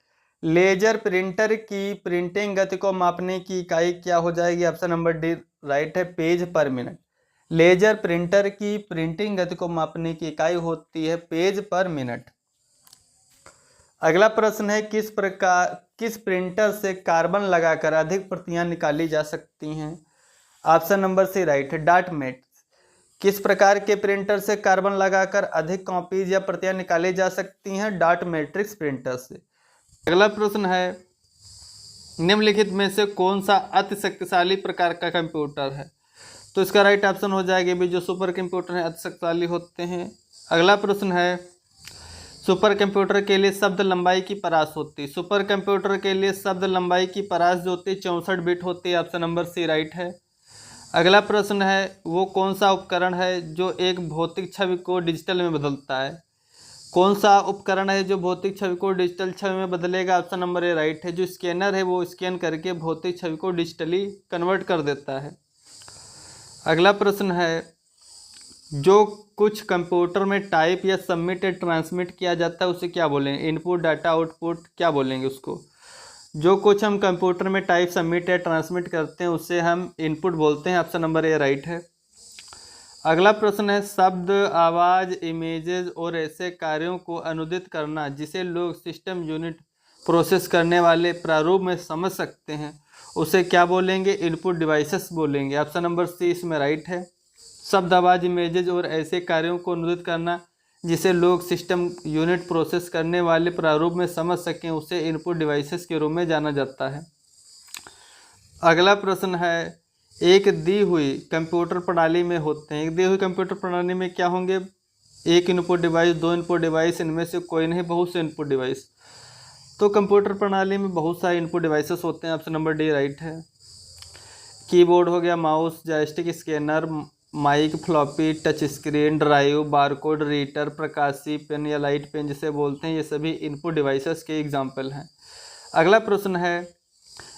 लेजर प्रिंटर की प्रिंटिंग गति को मापने की इकाई क्या हो जाएगी? ऑप्शन नंबर डी राइट है, page per minute. Laser printer की प्रिंटिंग गति को मापने की इकाई होती है पेज पर मिनट। अगला प्रश्न है, किस प्रिंटर से कार्बन लगाकर अधिक प्रतियां निकाली जा सकती हैं? ऑप्शन नंबर सी राइट है, डॉट मैट्रिक्स। किस प्रकार के प्रिंटर से कार्बन लगाकर अधिक कॉपीज या प्रतियां निकाली जा सकती हैं? डॉट मैट्रिक्स प्रिंटर से। अगला प्रश्न है, निम्नलिखित में से कौन सा अति शक्तिशाली प्रकार का कंप्यूटर है? तो इसका राइट ऑप्शन हो जाएगा भी, जो सुपर कंप्यूटर है अति शक्तिशाली होते हैं। अगला प्रश्न है, सुपर कंप्यूटर के लिए शब्द लंबाई की परास होती है। सुपर कंप्यूटर के लिए शब्द लंबाई की परास जो होती है 64 बिट होती है। ऑप्शन नंबर सी राइट है। अगला प्रश्न है वो कौन सा उपकरण है जो एक भौतिक छवि को डिजिटल में बदलता है। कौन सा उपकरण है जो भौतिक छवि को डिजिटल छवि में बदलेगा। ऑप्शन नंबर ए राइट है। जो स्कैनर है वो स्कैन करके भौतिक छवि को डिजिटली कन्वर्ट कर देता है। अगला प्रश्न है जो कुछ कंप्यूटर में टाइप या सबमिट या ट्रांसमिट किया जाता है उसे क्या बोलेंगे। इनपुट, डाटा, आउटपुट, क्या बोलेंगे उसको। जो कुछ हम कंप्यूटर में टाइप, सबमिट या ट्रांसमिट करते हैं उसे हम इनपुट बोलते हैं। ऑप्शन नंबर ए राइट है। अगला प्रश्न है शब्द, आवाज़, इमेजेस और ऐसे कार्यों को अनुदित करना जिसे लोग सिस्टम यूनिट प्रोसेस करने वाले प्रारूप में समझ सकते हैं उसे क्या बोलेंगे। इनपुट डिवाइसेस बोलेंगे। ऑप्शन नंबर सी इसमें राइट है। शब्द, आवाज़, इमेजेस और ऐसे कार्यों को अनुदित करना जिसे लोग सिस्टम यूनिट प्रोसेस करने वाले प्रारूप में समझ सकें उसे इनपुट डिवाइसेस के रूप में जाना जाता है। अगला प्रश्न है एक दी हुई कंप्यूटर प्रणाली में होते हैं। एक दी हुई कंप्यूटर प्रणाली में क्या होंगे। एक इनपुट डिवाइस, दो इनपुट डिवाइस, इनमें से कोई नहीं, बहुत से इनपुट डिवाइस। तो कंप्यूटर प्रणाली में बहुत सारे इनपुट डिवाइसेस होते हैं। ऑप्शन नंबर डी राइट है। कीबोर्ड हो गया, mouse, joystick, scanner, mic, floppy, touch screen, drive, barcode reader, प्रकाशी पेन या लाइट पेन जिसे बोलते हैं, ये सभी इनपुट डिवाइसेस के एग्जाम्पल हैं। अगला प्रश्न है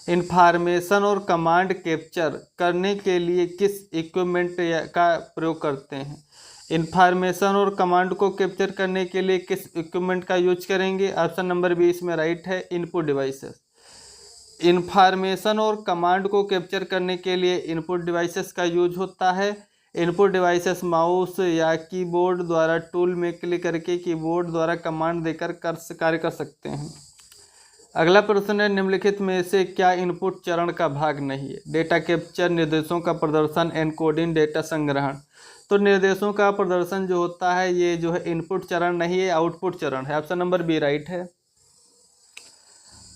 इंफॉर्मेशन और कमांड कैप्चर करने के लिए किस इक्विपमेंट का प्रयोग करते हैं। इंफॉर्मेशन और कमांड को कैप्चर करने के लिए किस इक्विपमेंट का यूज करेंगे। ऑप्शन नंबर बी इसमें राइट है। Input devices. इंफॉर्मेशन और कमांड को कैप्चर करने के लिए इनपुट डिवाइसेस का यूज होता है। इनपुट डिवाइसेस माउस या कीबोर्ड द्वारा टूल में क्लिक करके कीबोर्ड द्वारा कमांड देकर कार्य कर सकते हैं। अगला प्रश्न है निम्नलिखित में से क्या इनपुट चरण का भाग नहीं है। डेटा कैप्चर, निर्देशों का प्रदर्शन, एनकोडिंग, डेटा संग्रहण। तो निर्देशों का प्रदर्शन जो होता है ये जो है इनपुट चरण नहीं है, आउटपुट चरण है। ऑप्शन नंबर बी राइट है।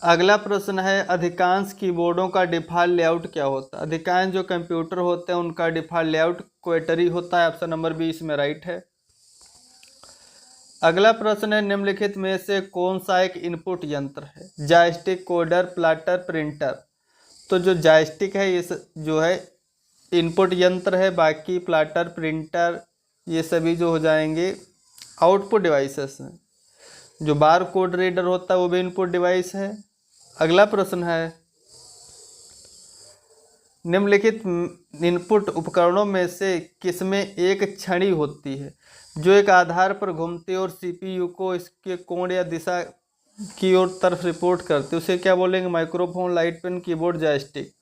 अगला प्रश्न है अधिकांश कीबोर्डों का डिफ़ॉल्ट लेआउट क्या होता है। अधिकांश जो कंप्यूटर होते हैं उनका डिफ़ॉल्ट लेआउट क्वेटरी होता है। ऑप्शन नंबर बी इसमें राइट है। अगला प्रश्न है निम्नलिखित में से कौन सा एक इनपुट यंत्र है। Joystick, coder, plotter, printer. तो जो जॉयस्टिक है ये जो है इनपुट यंत्र है, बाकी प्लॉटर, प्रिंटर ये सभी जो हो जाएंगे आउटपुट डिवाइसेस हैं। जो बार कोड रीडर होता है वो भी इनपुट डिवाइस है। अगला प्रश्न है निम्नलिखित इनपुट उपकरणों में से किसमें एक छड़ी होती है जो एक आधार पर घूमती है और सीपीयू को इसके कोण या दिशा की ओर तरफ रिपोर्ट करती है उसे क्या बोलेंगे। Microphone, light pen, keyboard, joystick.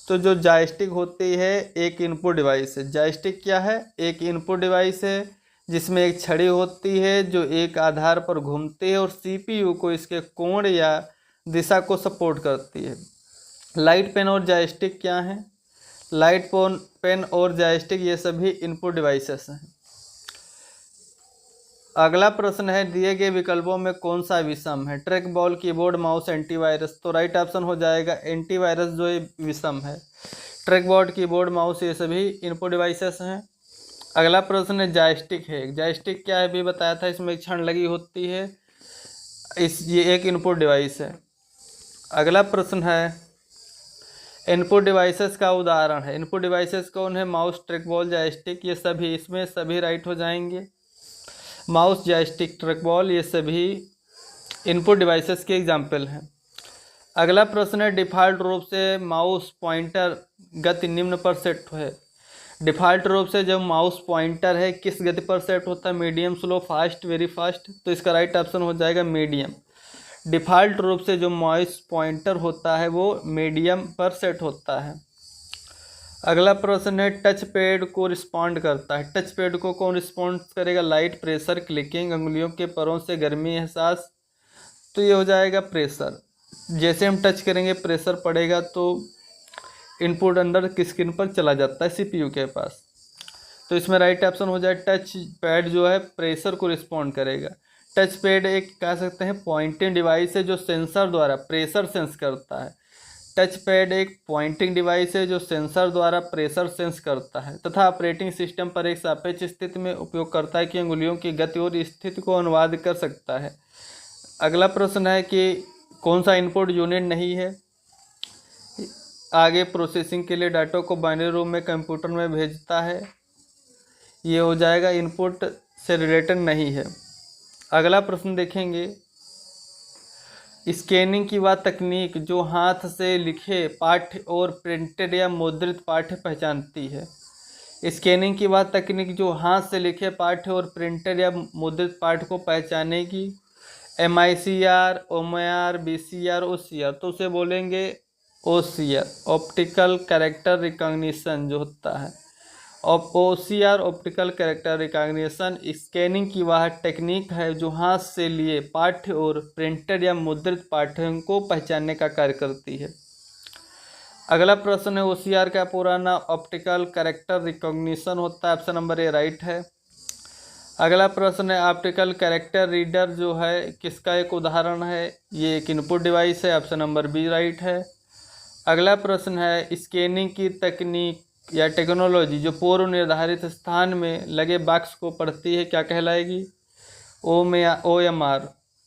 तो जो जॉयस्टिक होती है एक इनपुट डिवाइस है। जॉयस्टिक क्या है, एक इनपुट डिवाइस है जिसमें एक छड़ी होती है जो एक आधार पर घूमती है और सीपीयू को इसके कोण या दिशा को सपोर्ट करती है। लाइट पेन और जॉयस्टिक क्या हैं। लाइट पेन और जॉयस्टिक ये सभी इनपुट डिवाइसेस हैं। अगला प्रश्न है दिए गए विकल्पों में कौन सा विषम है। Track ball, keyboard, mouse, antivirus. तो राइट ऑप्शन हो जाएगा एंटीवायरस जो है विषम है। ट्रैक बॉल, कीबोर्ड, माउस ये सभी इनपुट डिवाइसेस हैं। अगला प्रश्न है जॉयस्टिक है। जॉयस्टिक क्या है भी बताया था, इसमें एक छड़ लगी होती है, ये एक इनपुट डिवाइस है। अगला प्रश्न है इनपुट डिवाइसेस का उदाहरण है। इनपुट डिवाइसेस कौन है। माउस, ट्रैक बॉल, जॉयस्टिक ये सभी, इसमें सभी राइट हो जाएंगे। माउस, जॉयस्टिक, ट्रैक बॉल ये सभी इनपुट डिवाइसेस के एग्जाम्पल हैं। अगला प्रश्न है डिफ़ॉल्ट रूप से माउस पॉइंटर गति निम्न पर सेट है। डिफ़ॉल्ट रूप से जब माउस पॉइंटर है किस गति पर सेट होता है। Medium, slow, fast, very fast. तो इसका राइट ऑप्शन हो जाएगा मीडियम। डिफ़ॉल्ट रूप से जो माउस पॉइंटर होता है वो मीडियम पर सेट होता है। अगला प्रश्न है टच पैड को रिस्पॉन्ड करता है। टच पैड को कौन रिस्पॉन्ड करेगा। लाइट, प्रेशर, क्लिकिंग, अंगुलियों के परों से गर्मी एहसास। तो ये हो जाएगा प्रेशर। जैसे हम टच करेंगे प्रेशर पड़ेगा तो इनपुट अंदर की स्क्रीन पर चला जाता है सीपीयू के पास। तो इसमें राइट ऑप्शन हो जाए टच पैड जो है प्रेशर को रिस्पॉन्ड करेगा। टच पैड एक कह सकते हैं पॉइंटिंग डिवाइस है जो सेंसर द्वारा प्रेशर सेंस करता है। टच पैड एक पॉइंटिंग डिवाइस है जो सेंसर द्वारा प्रेशर सेंस करता है तथा ऑपरेटिंग सिस्टम पर एक सापेक्ष स्थिति में उपयोगकर्ता की अंगुलियों की गति और स्थिति को अनुवाद कर सकता है। अगला प्रश्न है कि कौन सा इनपुट यूनिट नहीं है। आगे प्रोसेसिंग के लिए डाटा को बाइनरी रूप में कंप्यूटर में भेजता है, ये हो जाएगा इनपुट से रिलेटेड नहीं है। अगला प्रश्न देखेंगे, स्कैनिंग की वह तकनीक जो हाथ से लिखे पाठ्य और प्रिंटेड या मुद्रित पाठ्य पहचानती है। स्कैनिंग की वह तकनीक जो हाथ से लिखे पाठ्य और प्रिंटेड या मुद्रित पाठ्य को पहचानेगी। MICR, OMR, BCR, OCR, तो उसे बोलेंगे OCR, ऑप्टिकल कैरेक्टर रिकॉग्निशन जो होता है। OCR, optical character recognition scanning की वह टेक्निक है जो हाथ से लिए पाठ्य और प्रिंटेड या मुद्रित पाठ्यों को पहचानने का कार्य करती है। अगला प्रश्न है, OCR का पूरा नाम ऑप्टिकल कैरेक्टर रिकॉग्निशन होता है। ऑप्शन नंबर ए राइट है। अगला प्रश्न है, ऑप्टिकल कैरेक्टर रीडर जो है किसका एक उदाहरण है। ये एक इनपुट डिवाइस है। ऑप्शन नंबर बी राइट है। अगला प्रश्न है, स्कैनिंग की तकनीक या टेक्नोलॉजी जो पूर्व निर्धारित स्थान में लगे बॉक्स को पढ़ती है क्या कहलाएगी। OMR।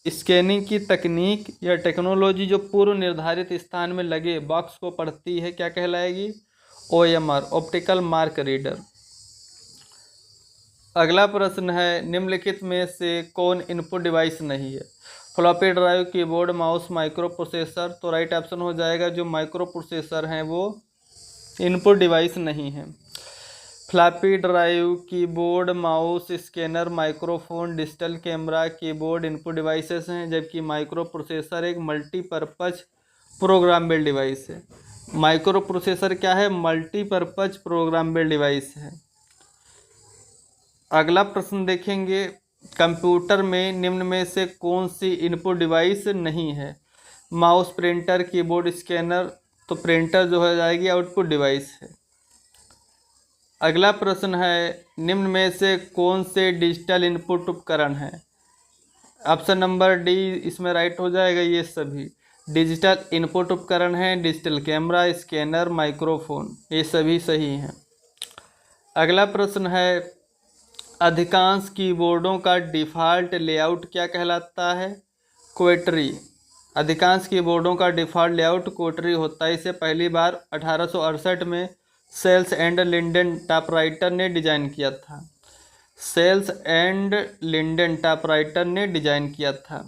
स्कैनिंग की तकनीक या टेक्नोलॉजी जो पूर्व निर्धारित स्थान में लगे बॉक्स को पढ़ती है क्या कहलाएगी। OMR, optical mark reader. अगला प्रश्न है, निम्नलिखित में से कौन इनपुट डिवाइस नहीं है। Floppy drive, keyboard, mouse, micro processor. तो राइट ऑप्शन हो जाएगा जो माइक्रो प्रोसेसर हैं वो इनपुट डिवाइस नहीं है। Floppy drive, keyboard, mouse, scanner, microphone, digital camera, keyboard input devices हैं, जबकि माइक्रो प्रोसेसर एक मल्टीपर्पज प्रोग्रामेबल डिवाइस है। माइक्रो प्रोसेसर क्या है, मल्टीपर्पज प्रोग्रामेबल डिवाइस है। अगला प्रश्न देखेंगे, कंप्यूटर में निम्न में से कौन सी इनपुट डिवाइस नहीं है। Mouse, printer, keyboard, scanner. तो प्रिंटर जो हो जाएगी आउटपुट डिवाइस है। अगला प्रश्न है, निम्न में से कौन से डिजिटल इनपुट उपकरण हैं। ऑप्शन नंबर डी इसमें राइट हो जाएगा। ये सभी डिजिटल इनपुट उपकरण हैं। डिजिटल कैमरा, स्कैनर, माइक्रोफोन, ये सभी सही हैं। अगला प्रश्न है, अधिकांश कीबोर्डों का डिफ़ॉल्ट लेआउट क्या कहलाता है। क्वेटरी। अधिकांश कीबोर्डों का डिफ़ॉल्ट लेआउट क्वेटरी होता है। इसे पहली बार 1868 में सेल्स एंड लिंडन टाइपराइटर ने डिज़ाइन किया था। सेल्स एंड लिंडन टाइपराइटर ने डिज़ाइन किया था।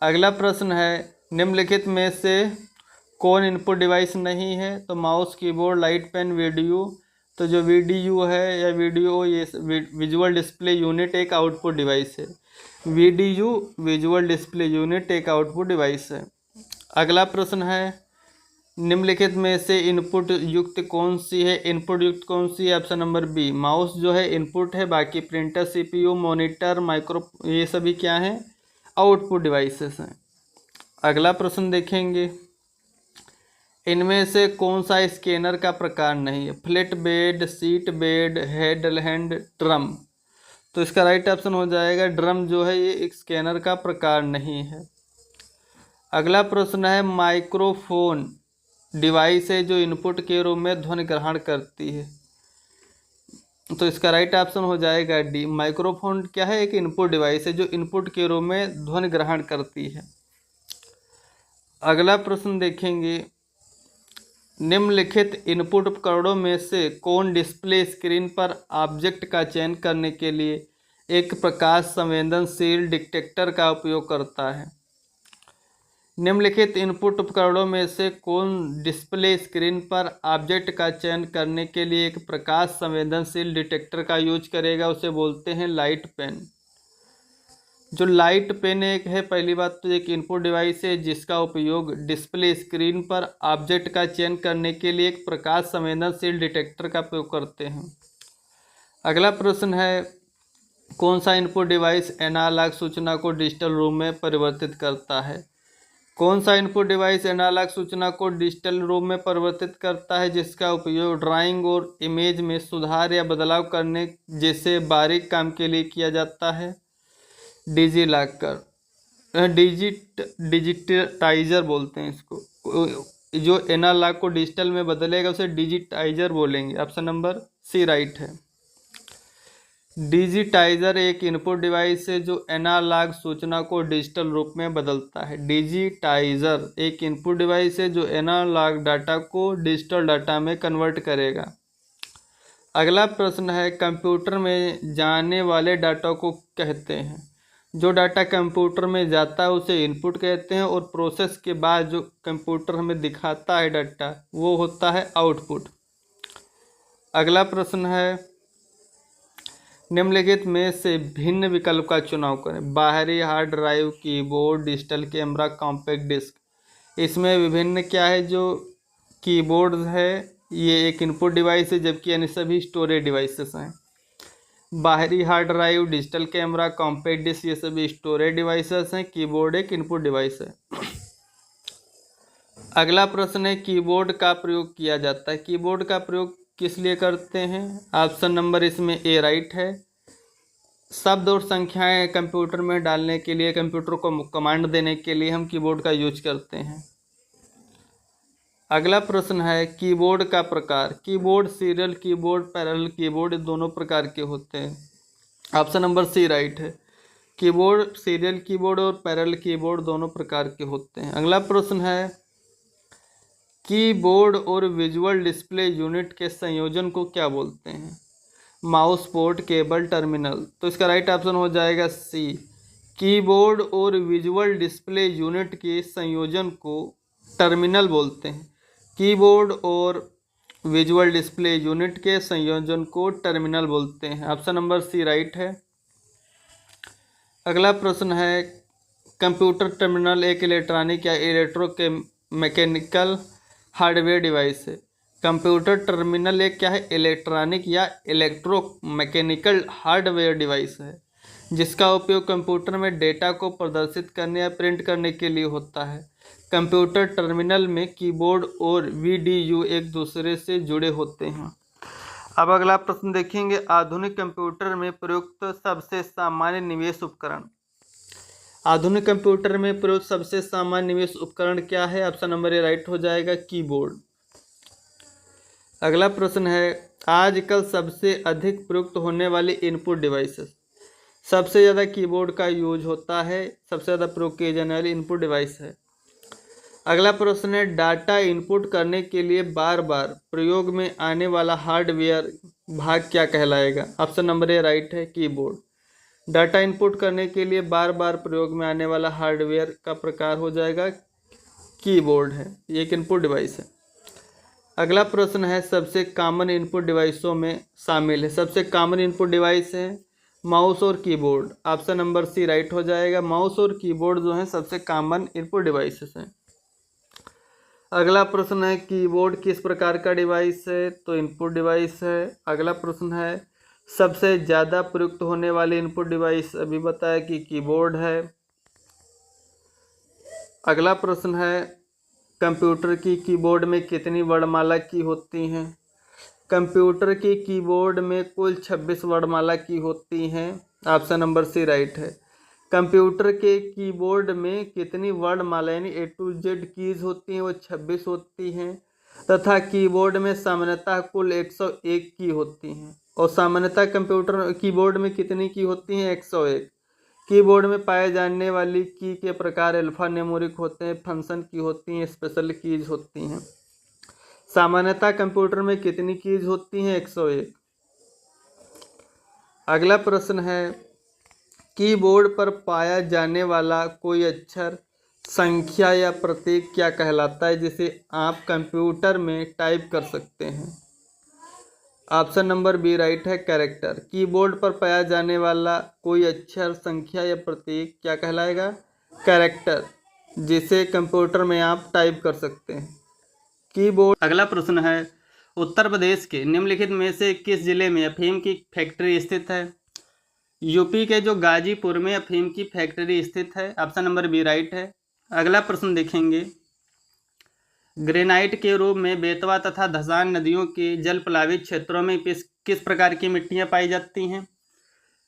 अगला प्रश्न है, निम्नलिखित में से कौन इनपुट डिवाइस नहीं है। तो mouse, keyboard, light pen, video. तो जो वीडीयू है या वीडियो, ये विजुअल डिस्प्ले यूनिट एक आउटपुट डिवाइस है। वीडीयू विजुअल डिस्प्ले यूनिट एक आउटपुट डिवाइस है। अगला प्रश्न है, निम्नलिखित में से इनपुट युक्त कौन सी है। इनपुट युक्त कौन सी है। ऑप्शन नंबर बी, माउस जो है इनपुट है, बाकी प्रिंटर, CPU, मॉनिटर, माइक्रो, ये सभी क्या हैं, आउटपुट डिवाइसेस हैं। अगला प्रश्न देखेंगे, इनमें से कौन सा स्कैनर का प्रकार नहीं है। Flat bed, seat bed, head hand, drum. तो इसका राइट ऑप्शन हो जाएगा ड्रम जो है ये एक स्कैनर का प्रकार नहीं है। अगला प्रश्न है, माइक्रोफोन डिवाइस है जो इनपुट के रूप में ध्वनि ग्रहण करती है। तो इसका राइट ऑप्शन हो जाएगा डी, माइक्रोफोन क्या है, एक इनपुट डिवाइस है जो इनपुट के रूप में ध्वनि ग्रहण करती है। अगला प्रश्न देखेंगे, निम्नलिखित इनपुट उपकरणों में से कौन डिस्प्ले स्क्रीन पर ऑब्जेक्ट का चयन करने के लिए एक प्रकाश संवेदनशील डिटेक्टर का उपयोग करता है। निम्नलिखित इनपुट उपकरणों में से कौन डिस्प्ले स्क्रीन पर ऑब्जेक्ट का चयन करने के लिए एक प्रकाश संवेदनशील डिटेक्टर का यूज करेगा, उसे बोलते हैं लाइट पेन। जो लाइट पेन एक है, पहली बात तो एक इनपुट डिवाइस है जिसका उपयोग डिस्प्ले स्क्रीन पर ऑब्जेक्ट का चयन करने के लिए एक प्रकाश संवेदनशील डिटेक्टर का उपयोग करते हैं। अगला प्रश्न है, कौन सा इनपुट डिवाइस एनालॉग सूचना को डिजिटल रूप में परिवर्तित करता है। कौन सा इनपुट डिवाइस एनालॉग सूचना को डिजिटल रूप में परिवर्तित करता है जिसका उपयोग ड्राइंग और इमेज में सुधार या बदलाव करने जैसे बारीक काम के लिए किया जाता है। Digi locker. डिजिटाइजर बोलते हैं इसको। जो एनालॉग को डिजिटल में बदलेगा उसे डिजिटाइजर बोलेंगे। ऑप्शन नंबर सी राइट है। डिजिटाइजर एक इनपुट डिवाइस है जो एनालॉग सूचना को डिजिटल रूप में बदलता है। डिजिटाइजर एक इनपुट डिवाइस है जो एनालॉग डाटा को डिजिटल डाटा में कन्वर्ट करेगा। अगला प्रश्न है, कंप्यूटर में जाने वाले डाटा को कहते हैं। जो डाटा कंप्यूटर में जाता है उसे इनपुट कहते हैं और प्रोसेस के बाद जो कंप्यूटर हमें दिखाता है डाटा वो होता है आउटपुट। अगला प्रश्न है, निम्नलिखित में से भिन्न विकल्प का चुनाव करें। बाहरी hard drive, keyboard, digital camera, compact disc. इसमें विभिन्न क्या है, जो कीबोर्ड है ये एक इनपुट डिवाइस है जबकि अन्य सभी स्टोरेज डिवाइसेस हैं। बाहरी hard drive, digital camera, compact disc ये सभी स्टोरेज डिवाइसेस हैं। कीबोर्ड एक इनपुट डिवाइस है। अगला प्रश्न है, कीबोर्ड का प्रयोग किया जाता है। कीबोर्ड का प्रयोग किस लिए करते हैं? ऑप्शन नंबर इसमें ए राइट है। शब्द और संख्याएं कंप्यूटर में डालने के लिए, कंप्यूटर को कमांड देने के लिए हम कीबोर्ड का यूज करते हैं। अगला प्रश्न है, कीबोर्ड का प्रकार। Keyboard serial keyboard, parallel keyboard दोनों प्रकार के होते हैं। ऑप्शन नंबर सी राइट है। कीबोर्ड सीरियल कीबोर्ड और पैरेलल कीबोर्ड दोनों प्रकार के होते हैं। अगला प्रश्न है, कीबोर्ड और विजुअल डिस्प्ले यूनिट के संयोजन को क्या बोलते हैं? Mouse, port, cable, terminal. तो इसका राइट ऑप्शन हो जाएगा सी। कीबोर्ड और विजुअल डिस्प्ले यूनिट के संयोजन को टर्मिनल बोलते हैं। कीबोर्ड और विजुअल डिस्प्ले यूनिट के संयोजन को टर्मिनल बोलते हैं। ऑप्शन नंबर सी राइट है। अगला प्रश्न है, कंप्यूटर टर्मिनल एक इलेक्ट्रॉनिक या मैकेनिकल हार्डवेयर डिवाइस है। कंप्यूटर टर्मिनल एक क्या है? इलेक्ट्रॉनिक या मैकेनिकल हार्डवेयर डिवाइस है जिसका उपयोग कंप्यूटर में डेटा को प्रदर्शित करने या प्रिंट करने के लिए होता है। कंप्यूटर टर्मिनल में कीबोर्ड और वीडीयू एक दूसरे से जुड़े होते हैं। अब अगला प्रश्न देखेंगे, आधुनिक कंप्यूटर में प्रयुक्त सबसे सामान्य निवेश उपकरण। आधुनिक कंप्यूटर में प्रयुक्त सबसे सामान्य निवेश उपकरण क्या है? ऑप्शन नंबर ए राइट हो जाएगा, कीबोर्ड। अगला प्रश्न है, आजकल सबसे अधिक प्रयुक्त होने वाली इनपुट डिवाइसेस। सबसे ज़्यादा कीबोर्ड का यूज होता है, सबसे ज़्यादा प्रयोग किए जाने वाली इनपुट डिवाइस है। अगला प्रश्न है, डाटा इनपुट करने के लिए बार बार प्रयोग में आने वाला हार्डवेयर भाग क्या कहलाएगा? ऑप्शन नंबर ए राइट है, कीबोर्ड। डाटा इनपुट करने के लिए बार बार प्रयोग में आने वाला हार्डवेयर का प्रकार हो जाएगा कीबोर्ड है, ये एक इनपुट डिवाइस है। अगला प्रश्न है, सबसे कॉमन इनपुट डिवाइसों में शामिल है। सबसे कॉमन इनपुट डिवाइस है माउस और keyboard. Option number C right हो जाएगा। माउस और कीबोर्ड जो है सबसे कॉमन इनपुट डिवाइसेस हैं। अगला प्रश्न है, कीबोर्ड किस प्रकार का डिवाइस है? तो इनपुट डिवाइस है। अगला प्रश्न है, सबसे ज़्यादा प्रयुक्त होने वाली इनपुट डिवाइस अभी बताया कि कीबोर्ड है। अगला प्रश्न है, कंप्यूटर की कीबोर्ड में कितनी वर्णमाला की होती हैं? कंप्यूटर की कीबोर्ड में कुल 26 वर्णमाला की होती हैं। ऑप्शन नंबर सी राइट है। कंप्यूटर के कीबोर्ड में कितनी वर्णमाला यानी A to Z कीज होती हैं? वो 26 होती हैं तथा कीबोर्ड में सामान्यतः कुल 101 की होती हैं। और सामान्यतः कंप्यूटर कीबोर्ड में कितनी की होती हैं? 101। कीबोर्ड में पाए जाने वाली की के प्रकार अल्फा न्यूमेरिक होते हैं, फंक्शन की होती हैं, स्पेशल कीज होती हैं। सामान्यतः कंप्यूटर में कितनी कीज होती हैं? 101। अगला प्रश्न है, कीबोर्ड पर पाया जाने वाला कोई अक्षर, संख्या या प्रतीक क्या कहलाता है जिसे आप कंप्यूटर में टाइप कर सकते हैं? ऑप्शन नंबर बी राइट है, कैरेक्टर। कीबोर्ड पर पाया जाने वाला कोई अक्षर, संख्या या प्रतीक क्या कहलाएगा? कैरेक्टर, जिसे कंप्यूटर में आप टाइप कर सकते हैं। कीबोर्ड। अगला प्रश्न है, उत्तर प्रदेश के निम्नलिखित में से किस जिले में अफीम की फैक्ट्री स्थित है? यूपी के जो गाजीपुर में अफीम की फैक्ट्री स्थित है। ऑप्शन नंबर बी राइट है। अगला प्रश्न देखेंगे, ग्रेनाइट के रूप में बेतवा तथा धसान नदियों के जल प्लावित क्षेत्रों में किस प्रकार की मिट्टियां पाई जाती हैं?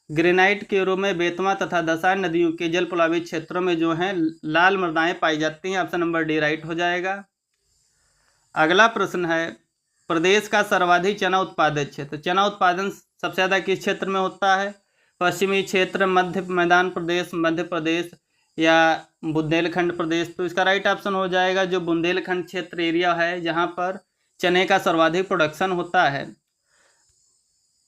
ग्रेनाइट के रूप में बेतवा तथा दसार नदियों के जल प्लावित क्षेत्रों में जो है लाल मृदाएं पाई जाती हैं। ऑप्शन नंबर डी राइट हो जाएगा। अगला प्रश्न है, प्रदेश का सर्वाधिक चना उत्पादक क्षेत्र। चना उत्पादन सबसे ज़्यादा किस क्षेत्र में होता है? पश्चिमी क्षेत्र, मध्य मैदान प्रदेश, मध्य प्रदेश या बुंदेलखंड प्रदेश। तो इसका राइट ऑप्शन हो जाएगा जो बुंदेलखंड क्षेत्र एरिया है, जहां पर चने का सर्वाधिक प्रोडक्शन होता है।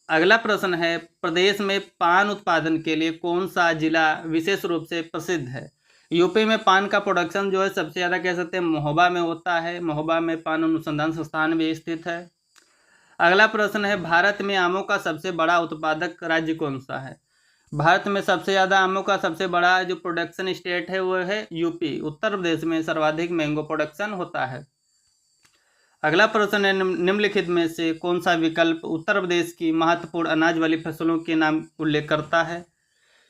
अगला प्रश्न है, प्रदेश में पान उत्पादन के लिए कौन सा जिला विशेष रूप से प्रसिद्ध है? यूपी में पान का प्रोडक्शन जो है सबसे ज़्यादा कह सकते हैं महोबा में होता है। महोबा में पान अनुसंधान संस्थान भी स्थित है। अगला प्रश्न है, भारत में आमों का सबसे बड़ा उत्पादक राज्य कौन सा है? भारत में सबसे ज़्यादा आमों का सबसे बड़ा जो प्रोडक्शन स्टेट है वो है यूपी। उत्तर प्रदेश में सर्वाधिक मैंगो प्रोडक्शन होता है। अगला प्रश्न है, निम्नलिखित में से कौन सा विकल्प उत्तर प्रदेश की महत्वपूर्ण अनाज वाली फसलों के नाम उल्लेख करता है?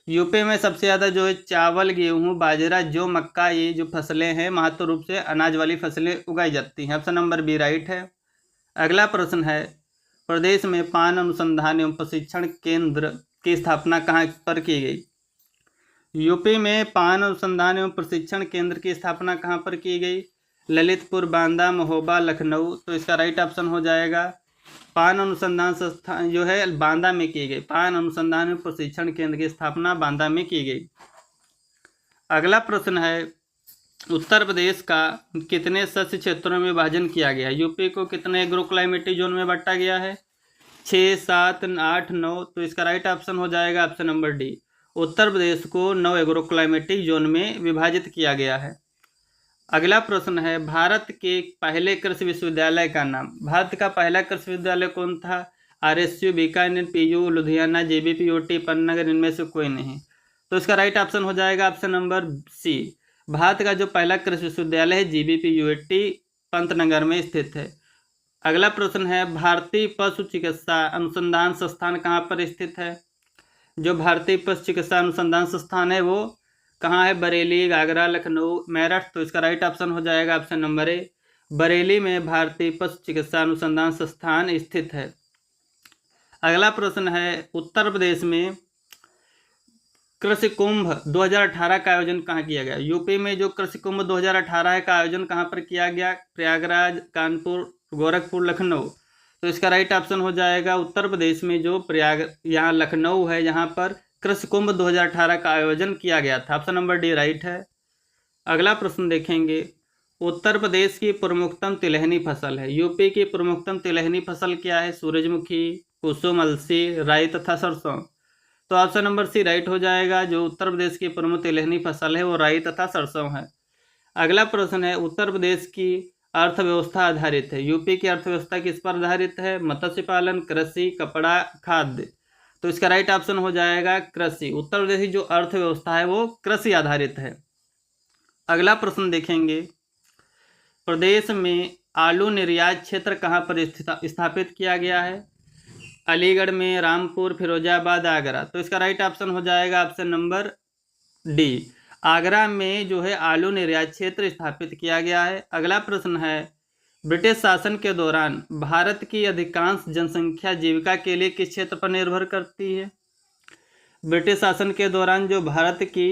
यूपी में सबसे ज़्यादा जो है चावल, गेहूं, बाजरा, जौ, मक्का, ये जो फसलें हैं महत्व रूप से अनाज वाली फसलें उगाई जाती हैं। ऑप्शन नंबर बी राइट है। अगला प्रश्न है, प्रदेश में पान अनुसंधान एवं प्रशिक्षण केंद्र की स्थापना कहाँ पर की गई? यूपी में पान अनुसंधान एवं प्रशिक्षण केंद्र की स्थापना कहाँ पर की गई? ललितपुर, बांदा, महोबा, लखनऊ। तो इसका राइट ऑप्शन हो जाएगा पान अनुसंधान संस्थान जो है बांदा में की गई। पान अनुसंधान एवं प्रशिक्षण केंद्र की स्थापना बांदा में की गई। अगला प्रश्न है, उत्तर प्रदेश का कितने शस्य क्षेत्रों में विभाजन किया गया? यूपी को कितने एग्रो क्लाइमेटिक जोन में बांटा गया है? 6, 7, 8, 9। तो इसका राइट ऑप्शन हो जाएगा option number D. Uttar Pradesh को 9 एग्रो क्लाइमेटिक जोन में विभाजित किया गया है। अगला प्रश्न है, भारत के पहले कृषि विश्वविद्यालय का नाम। भारत का पहला कृषि विश्वविद्यालय कौन था? RSU, Bikaner, PU, Ludhiana, JBPOT, पन्नागर, इनमें से कोई नहीं। तो इसका राइट ऑप्शन हो जाएगा ऑप्शन नंबर सी। भारत का जो पहला कृषि विश्वविद्यालय है JBPOT पंतनगर में स्थित है। अगला प्रश्न है, भारतीय पशु चिकित्सा अनुसंधान संस्थान कहाँ पर स्थित है? जो भारतीय पशु चिकित्सा अनुसंधान संस्थान है वो कहाँ है? बरेली, आगरा, लखनऊ, मेरठ। तो इसका राइट ऑप्शन हो जाएगा ऑप्शन नंबर ए। बरेली में भारतीय पशु चिकित्सा अनुसंधान संस्थान स्थित है। अगला प्रश्न है, उत्तर प्रदेश में कृषि कुंभ 2018 का आयोजन कहाँ किया गया? यूपी में जो कृषि कुंभ 2018 का आयोजन कहाँ पर किया गया? प्रयागराज, कानपुर, गोरखपुर, लखनऊ। तो इसका राइट ऑप्शन हो जाएगा उत्तर प्रदेश में जो यहाँ लखनऊ है, यहाँ पर कृषि कुंभ 2018 का आयोजन किया गया था। ऑप्शन नंबर डी राइट है। अगला प्रश्न देखेंगे, उत्तर प्रदेश की प्रमुखतम तिलहनी फसल है। यूपी की प्रमुखतम तिलहनी फसल क्या है? सूरजमुखी, कुसुम, अलसी, राई तथा सरसों। तो ऑप्शन नंबर सी राइट हो जाएगा। जो उत्तर प्रदेश की प्रमुख तिलहनी फसल है वो राई तथा सरसों है। अगला प्रश्न है, उत्तर प्रदेश की अर्थव्यवस्था आधारित है। यूपी की अर्थव्यवस्था किस पर आधारित है? मत्स्य पालन, कृषि, कपड़ा, खाद्य। तो इसका राइट ऑप्शन हो जाएगा कृषि। उत्तर प्रदेश की जो अर्थव्यवस्था है वो कृषि आधारित है। अगला प्रश्न देखेंगे, प्रदेश में आलू निर्यात क्षेत्र कहाँ पर स्थापित किया गया है? अलीगढ़ में, रामपुर, फिरोजाबाद, आगरा। तो इसका राइट ऑप्शन हो जाएगा ऑप्शन नंबर डी। आगरा में जो है आलू निर्यात क्षेत्र स्थापित किया गया है। अगला प्रश्न है, ब्रिटिश शासन के दौरान भारत की अधिकांश जनसंख्या जीविका के लिए किस क्षेत्र पर निर्भर करती है? ब्रिटिश शासन के दौरान जो भारत की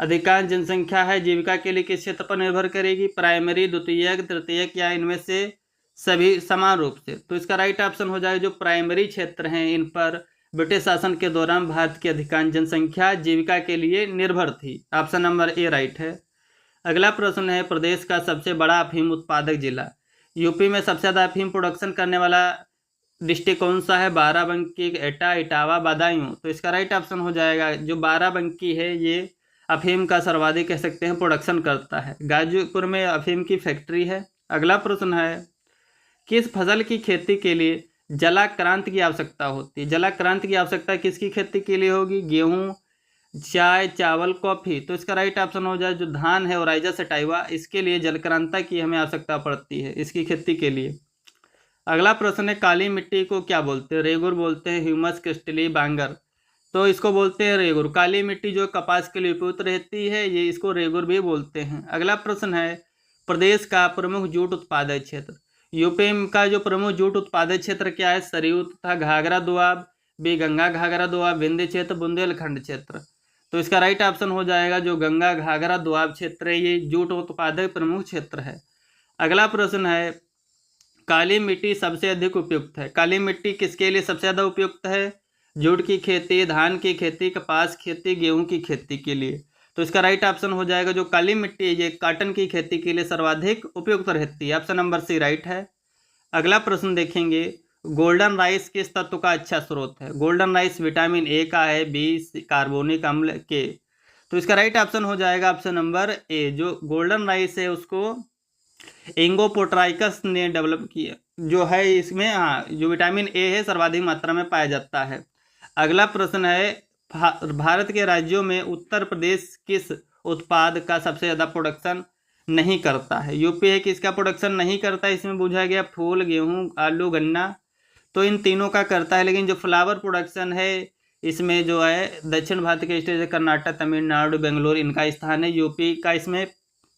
अधिकांश जनसंख्या है जीविका के लिए किस क्षेत्र पर निर्भर करेगी? प्राइमरी, द्वितीयक, तृतीयक या इनमें से सभी समान रूप से। तो इसका राइट ऑप्शन हो जाएगा जो प्राइमरी क्षेत्र हैं इन पर ब्रिटिश शासन के दौरान भारत की अधिकांश जनसंख्या जीविका के लिए निर्भर थी। ऑप्शन नंबर ए राइट है। अगला प्रश्न है, प्रदेश का सबसे बड़ा अफीम उत्पादक जिला। यूपी में सबसे ज़्यादा अफीम प्रोडक्शन करने वाला डिस्ट्रिक्ट कौन सा है? बाराबंकी, एटा, इटावा, बदायूं। तो इसका राइट ऑप्शन हो जाएगा जो बाराबंकी है ये अफीम का सर्वाधिक कह सकते हैं प्रोडक्शन करता है। गाजीपुर में अफीम की फैक्ट्री है। अगला प्रश्न है, किस फसल की खेती के लिए जलाक्रांति की आवश्यकता होती है? जलाक्रांति की आवश्यकता किसकी खेती के लिए होगी? गेहूं, चाय, चावल, कॉफ़ी। तो इसका राइट ऑप्शन हो जाए जो धान है ओराइजा सटाइवा, इसके लिए जलक्रांति की हमें आवश्यकता पड़ती है इसकी खेती के लिए। अगला प्रश्न है, काली मिट्टी को क्या बोलते हैं? रेगुर बोलते हैं, ह्यूमस, क्रिस्टली, बांगर। तो इसको बोलते हैं रेगुर। काली मिट्टी जो कपास के लिए उपयुक्त रहती है ये इसको रेगुर भी बोलते हैं। अगला प्रश्न है, प्रदेश का प्रमुख जूट उत्पादक क्षेत्र। यूपी का जो प्रमुख जूट उत्पादक क्षेत्र क्या है? सरयू तथा घाघरा दोआब, बी गंगा घाघरा दोआब विंध्य क्षेत्र बुंदेलखंड क्षेत्र। तो इसका राइट ऑप्शन हो जाएगा जो गंगा घाघरा दोआब क्षेत्र है, ये जूट उत्पादक प्रमुख क्षेत्र है। अगला प्रश्न है, काली मिट्टी सबसे अधिक उपयुक्त है। काली मिट्टी किसके लिए सबसे ज़्यादा उपयुक्त है? जूट की खेती, धान की खेती, कपास खेती, गेहूं की खेती के लिए। तो इसका राइट ऑप्शन हो जाएगा जो काली मिट्टी है ये कॉटन की खेती के लिए सर्वाधिक उपयुक्त रहती है। ऑप्शन नंबर सी राइट है। अगला प्रश्न देखेंगे, गोल्डन राइस किस तत्व का अच्छा स्रोत है? गोल्डन राइस विटामिन ए का है, बी कार्बोनिक अम्ल के। तो इसका राइट ऑप्शन हो जाएगा ऑप्शन नंबर ए, जो गोल्डन राइस है उसको इंगोपोट्राइकस ने डेवलप किया, जो है इसमें हाँ जो विटामिन ए है सर्वाधिक मात्रा में पाया जाता है। अगला प्रश्न है, भारत के राज्यों में उत्तर प्रदेश किस उत्पाद का सबसे ज़्यादा प्रोडक्शन नहीं करता है? यूपी है किसका प्रोडक्शन नहीं करता है? इसमें पूछा गया फूल, गेहूं, आलू, गन्ना। तो इन तीनों का करता है, लेकिन जो फ्लावर प्रोडक्शन है इसमें जो है दक्षिण भारत के स्टेट है कर्नाटक, तमिलनाडु, बेंगलोर इनका स्थान है। यूपी का इसमें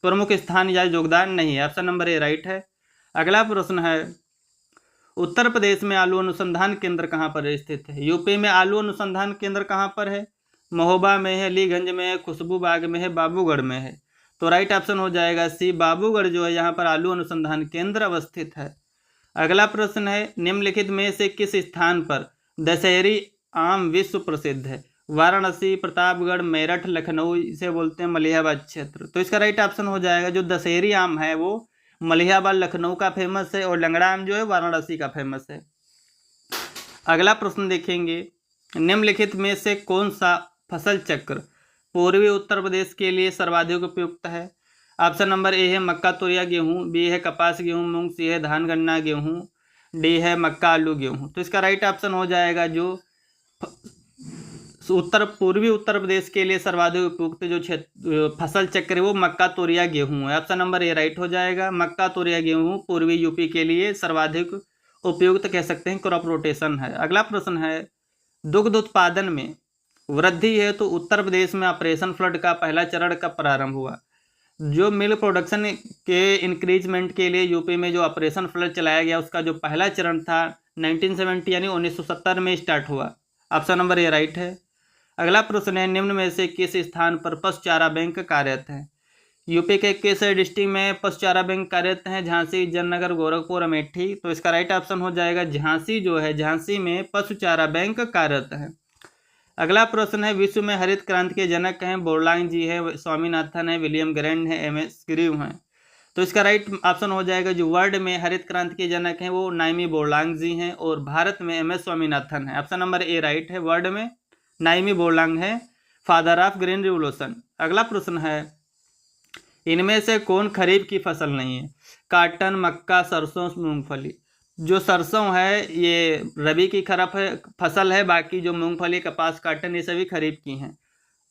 प्रमुख स्थान या योगदान नहीं है। ऑप्शन नंबर ए राइट है। अगला प्रश्न है, उत्तर प्रदेश में आलू अनुसंधान केंद्र कहाँ पर स्थित है? यूपी में आलू अनुसंधान केंद्र कहाँ पर है? महोबा में है, अलीगंज में है, खुशबूबाग में है, बाबूगढ़ में है। तो राइट ऑप्शन हो जाएगा सी, बाबूगढ़ जो है यहाँ पर आलू अनुसंधान केंद्र अवस्थित है। अगला प्रश्न है, निम्नलिखित में से किस स्थान पर दशहरी आम विश्व प्रसिद्ध है? वाराणसी, प्रतापगढ़, मेरठ, लखनऊ, इसे बोलते हैं मलिहाबाद क्षेत्र। तो इसका राइट ऑप्शन हो जाएगा जो दशहरी आम है वो मलिहाबाद लखनऊ का फेमस है और लंगड़ा आम जो है वाराणसी का फेमस है। अगला प्रश्न देखेंगे, निम्नलिखित में से कौन सा फसल चक्र पूर्वी उत्तर प्रदेश के लिए सर्वाधिक उपयुक्त है? ऑप्शन नंबर ए है मक्का, तोरिया, गेहूं, बी है कपास, गेहूं, मूंग, सी है धान, गन्ना, गेहूं, डी है मक्का, आलू, गेहूं। तो इसका राइट ऑप्शन हो जाएगा जो पूर्वी उत्तर प्रदेश के लिए सर्वाधिक उपयुक्त जो क्षेत्र फसल चक्र है वो मक्का, तोरिया, गेहूं है। ऑप्शन नंबर ए राइट हो जाएगा। मक्का, तोरिया, गेहूं पूर्वी यूपी के लिए सर्वाधिक उपयुक्त कह सकते हैं, क्रॉप रोटेशन है। अगला प्रश्न है, दुग्ध उत्पादन में वृद्धि है तो उत्तर प्रदेश में ऑपरेशन फ्लड का पहला चरण कब प्रारंभ हुआ? जो मिल्क प्रोडक्शन के इंक्रीजमेंट के लिए यूपी में जो ऑपरेशन फ्लड चलाया गया उसका जो पहला चरण था 1970 यानी 1970 में स्टार्ट हुआ। ऑप्शन नंबर ए राइट है। अगला प्रश्न है, निम्न में से किस स्थान पर पशु चारा बैंक कार्यरत है? यूपी के किस डिस्ट्रिक्ट में पशु चारा बैंक कार्यरत है? झांसी, जननगर, गोरखपुर, अमेठी। तो इसका राइट ऑप्शन हो जाएगा झांसी जो है, झांसी में पशु चारा बैंक कार्यरत है। अगला प्रश्न है, विश्व में हरित क्रांति के जनक हैं बोरलांग जी है, स्वामीनाथन है, विलियम ग्रैंड है, एमएस ग्रीव हैं। तो इसका राइट ऑप्शन हो जाएगा जो वर्ल्ड में हरित क्रांति के जनक हैं वो नाइमी बोरलांग जी हैं और भारत में एमएस स्वामीनाथन है। ऑप्शन नंबर ए राइट है। वर्ल्ड में नाइमी बोरलांग है फादर ऑफ ग्रीन रिवोल्यूशन। अगला प्रश्न है, इनमें से कौन खरीफ की फसल नहीं है? काटन, मक्का, सरसों, मूंगफली। जो सरसों है ये रबी की खरीफ है फसल है, बाकी जो मूंगफली, कपास, काटन ये सभी खरीफ की हैं।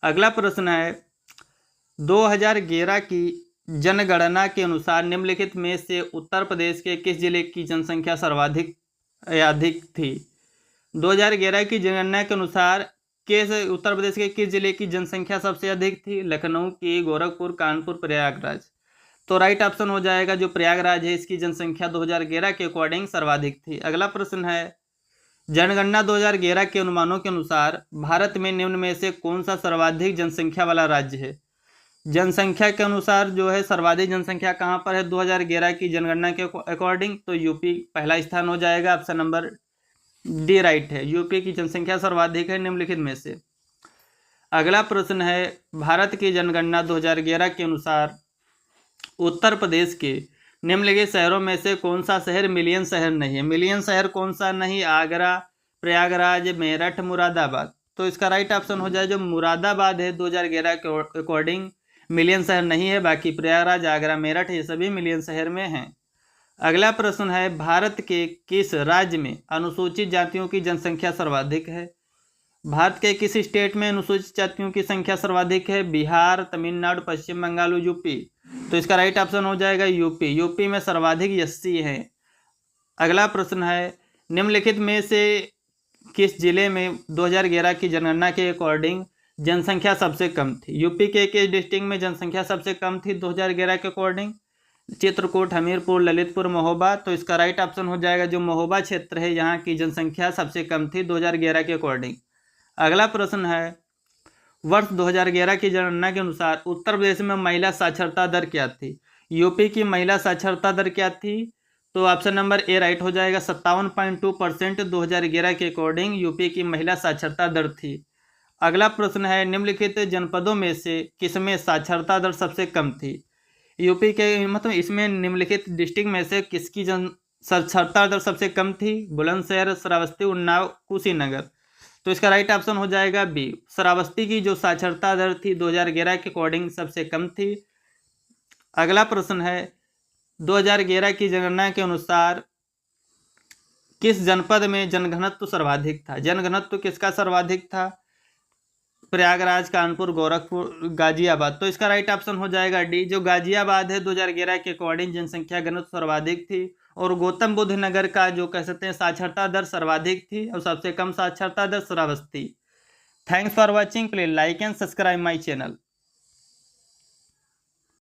अगला प्रश्न है, 2011 की जनगणना के अनुसार निम्नलिखित में से उत्तर प्रदेश के किस जिले की जनसंख्या सर्वाधिक अधिक थी? 2011 की जनगणना के अनुसार किस उत्तर प्रदेश के किस जिले की जनसंख्या सबसे अधिक थी? लखनऊ की, गोरखपुर, कानपुर, प्रयागराज। तो राइट ऑप्शन हो जाएगा जो प्रयागराज है, इसकी जनसंख्या 2011 के अकॉर्डिंग सर्वाधिक थी। अगला प्रश्न है, जनगणना 2011 के अनुमानों के अनुसार भारत में निम्न में से कौन सा सर्वाधिक जनसंख्या वाला राज्य है? जनसंख्या के अनुसार जो है सर्वाधिक जनसंख्या कहाँ पर है 2011 की जनगणना के अकॉर्डिंग? तो यूपी पहला स्थान हो जाएगा। ऑप्शन नंबर डी राइट है, यूपी की जनसंख्या सर्वाधिक है निम्नलिखित में से। अगला प्रश्न है, भारत की जनगणना 2011 के अनुसार उत्तर प्रदेश के निम्नलिखित शहरों में से कौन सा शहर मिलियन शहर नहीं है? मिलियन शहर कौन सा नहीं? आगरा, प्रयागराज, मेरठ, मुरादाबाद। तो इसका राइट ऑप्शन हो जाए जो मुरादाबाद है 2011 के अकॉर्डिंग मिलियन शहर नहीं है, बाकी प्रयागराज, आगरा, मेरठ ये सभी मिलियन शहर में हैं। अगला प्रश्न है, भारत के किस राज्य में अनुसूचित जातियों की जनसंख्या सर्वाधिक है? भारत के किस स्टेट में अनुसूचित जातियों की संख्या सर्वाधिक है? बिहार, तमिलनाडु, पश्चिम बंगाल, यूपी। तो इसका राइट ऑप्शन हो जाएगा यूपी। यूपी में सर्वाधिक 80 है। अगला प्रश्न है, निम्नलिखित में से किस जिले में 2011 की जनगणना के अकॉर्डिंग जनसंख्या सबसे कम थी? यूपी के किस डिस्ट्रिक्ट में जनसंख्या सबसे कम थी 2011 के अकॉर्डिंग? चित्रकूट, हमीरपुर, ललितपुर, महोबा। तो इसका राइट ऑप्शन हो जाएगा जो महोबा क्षेत्र है, यहाँ की जनसंख्या सबसे कम थी 2011 के अकॉर्डिंग। अगला प्रश्न है, वर्ष 2011 की जनगणना के अनुसार उत्तर प्रदेश में महिला साक्षरता दर क्या थी? यूपी की महिला साक्षरता दर क्या थी? तो ऑप्शन नंबर ए राइट हो जाएगा। 57.2% 2011 के अकॉर्डिंग यूपी की महिला साक्षरता दर थी। अगला प्रश्न है, निम्नलिखित जनपदों में से किसमें साक्षरता दर सबसे कम थी? यूपी के मतलब इसमें निम्नलिखित डिस्ट्रिक्ट में से किसकी साक्षरता दर सबसे कम थी? बुलंदशहर, श्रावस्ती, उन्नाव, कुशीनगर। तो इसका राइट ऑप्शन हो जाएगा बी। श्रावस्ती की जो साक्षरता दर थी 2011 के अकॉर्डिंग सबसे कम थी। अगला प्रश्न है, 2011 की जनगणना के अनुसार किस जनपद में जनघनत्व सर्वाधिक था? जनघनत्व किसका सर्वाधिक था? प्रयागराज, कानपुर, गोरखपुर, गाजियाबाद। तो इसका राइट ऑप्शन हो जाएगा डी। जो गाजियाबाद है 2011 के अकॉर्डिंग जनसंख्या घनत्व सर्वाधिक थी, और गौतम बुद्ध नगर का जो कह सकते हैं साक्षरता दर सर्वाधिक थी, और सबसे कम साक्षरता दर Shravasti. Thanks for watching. Please like and subscribe my channel.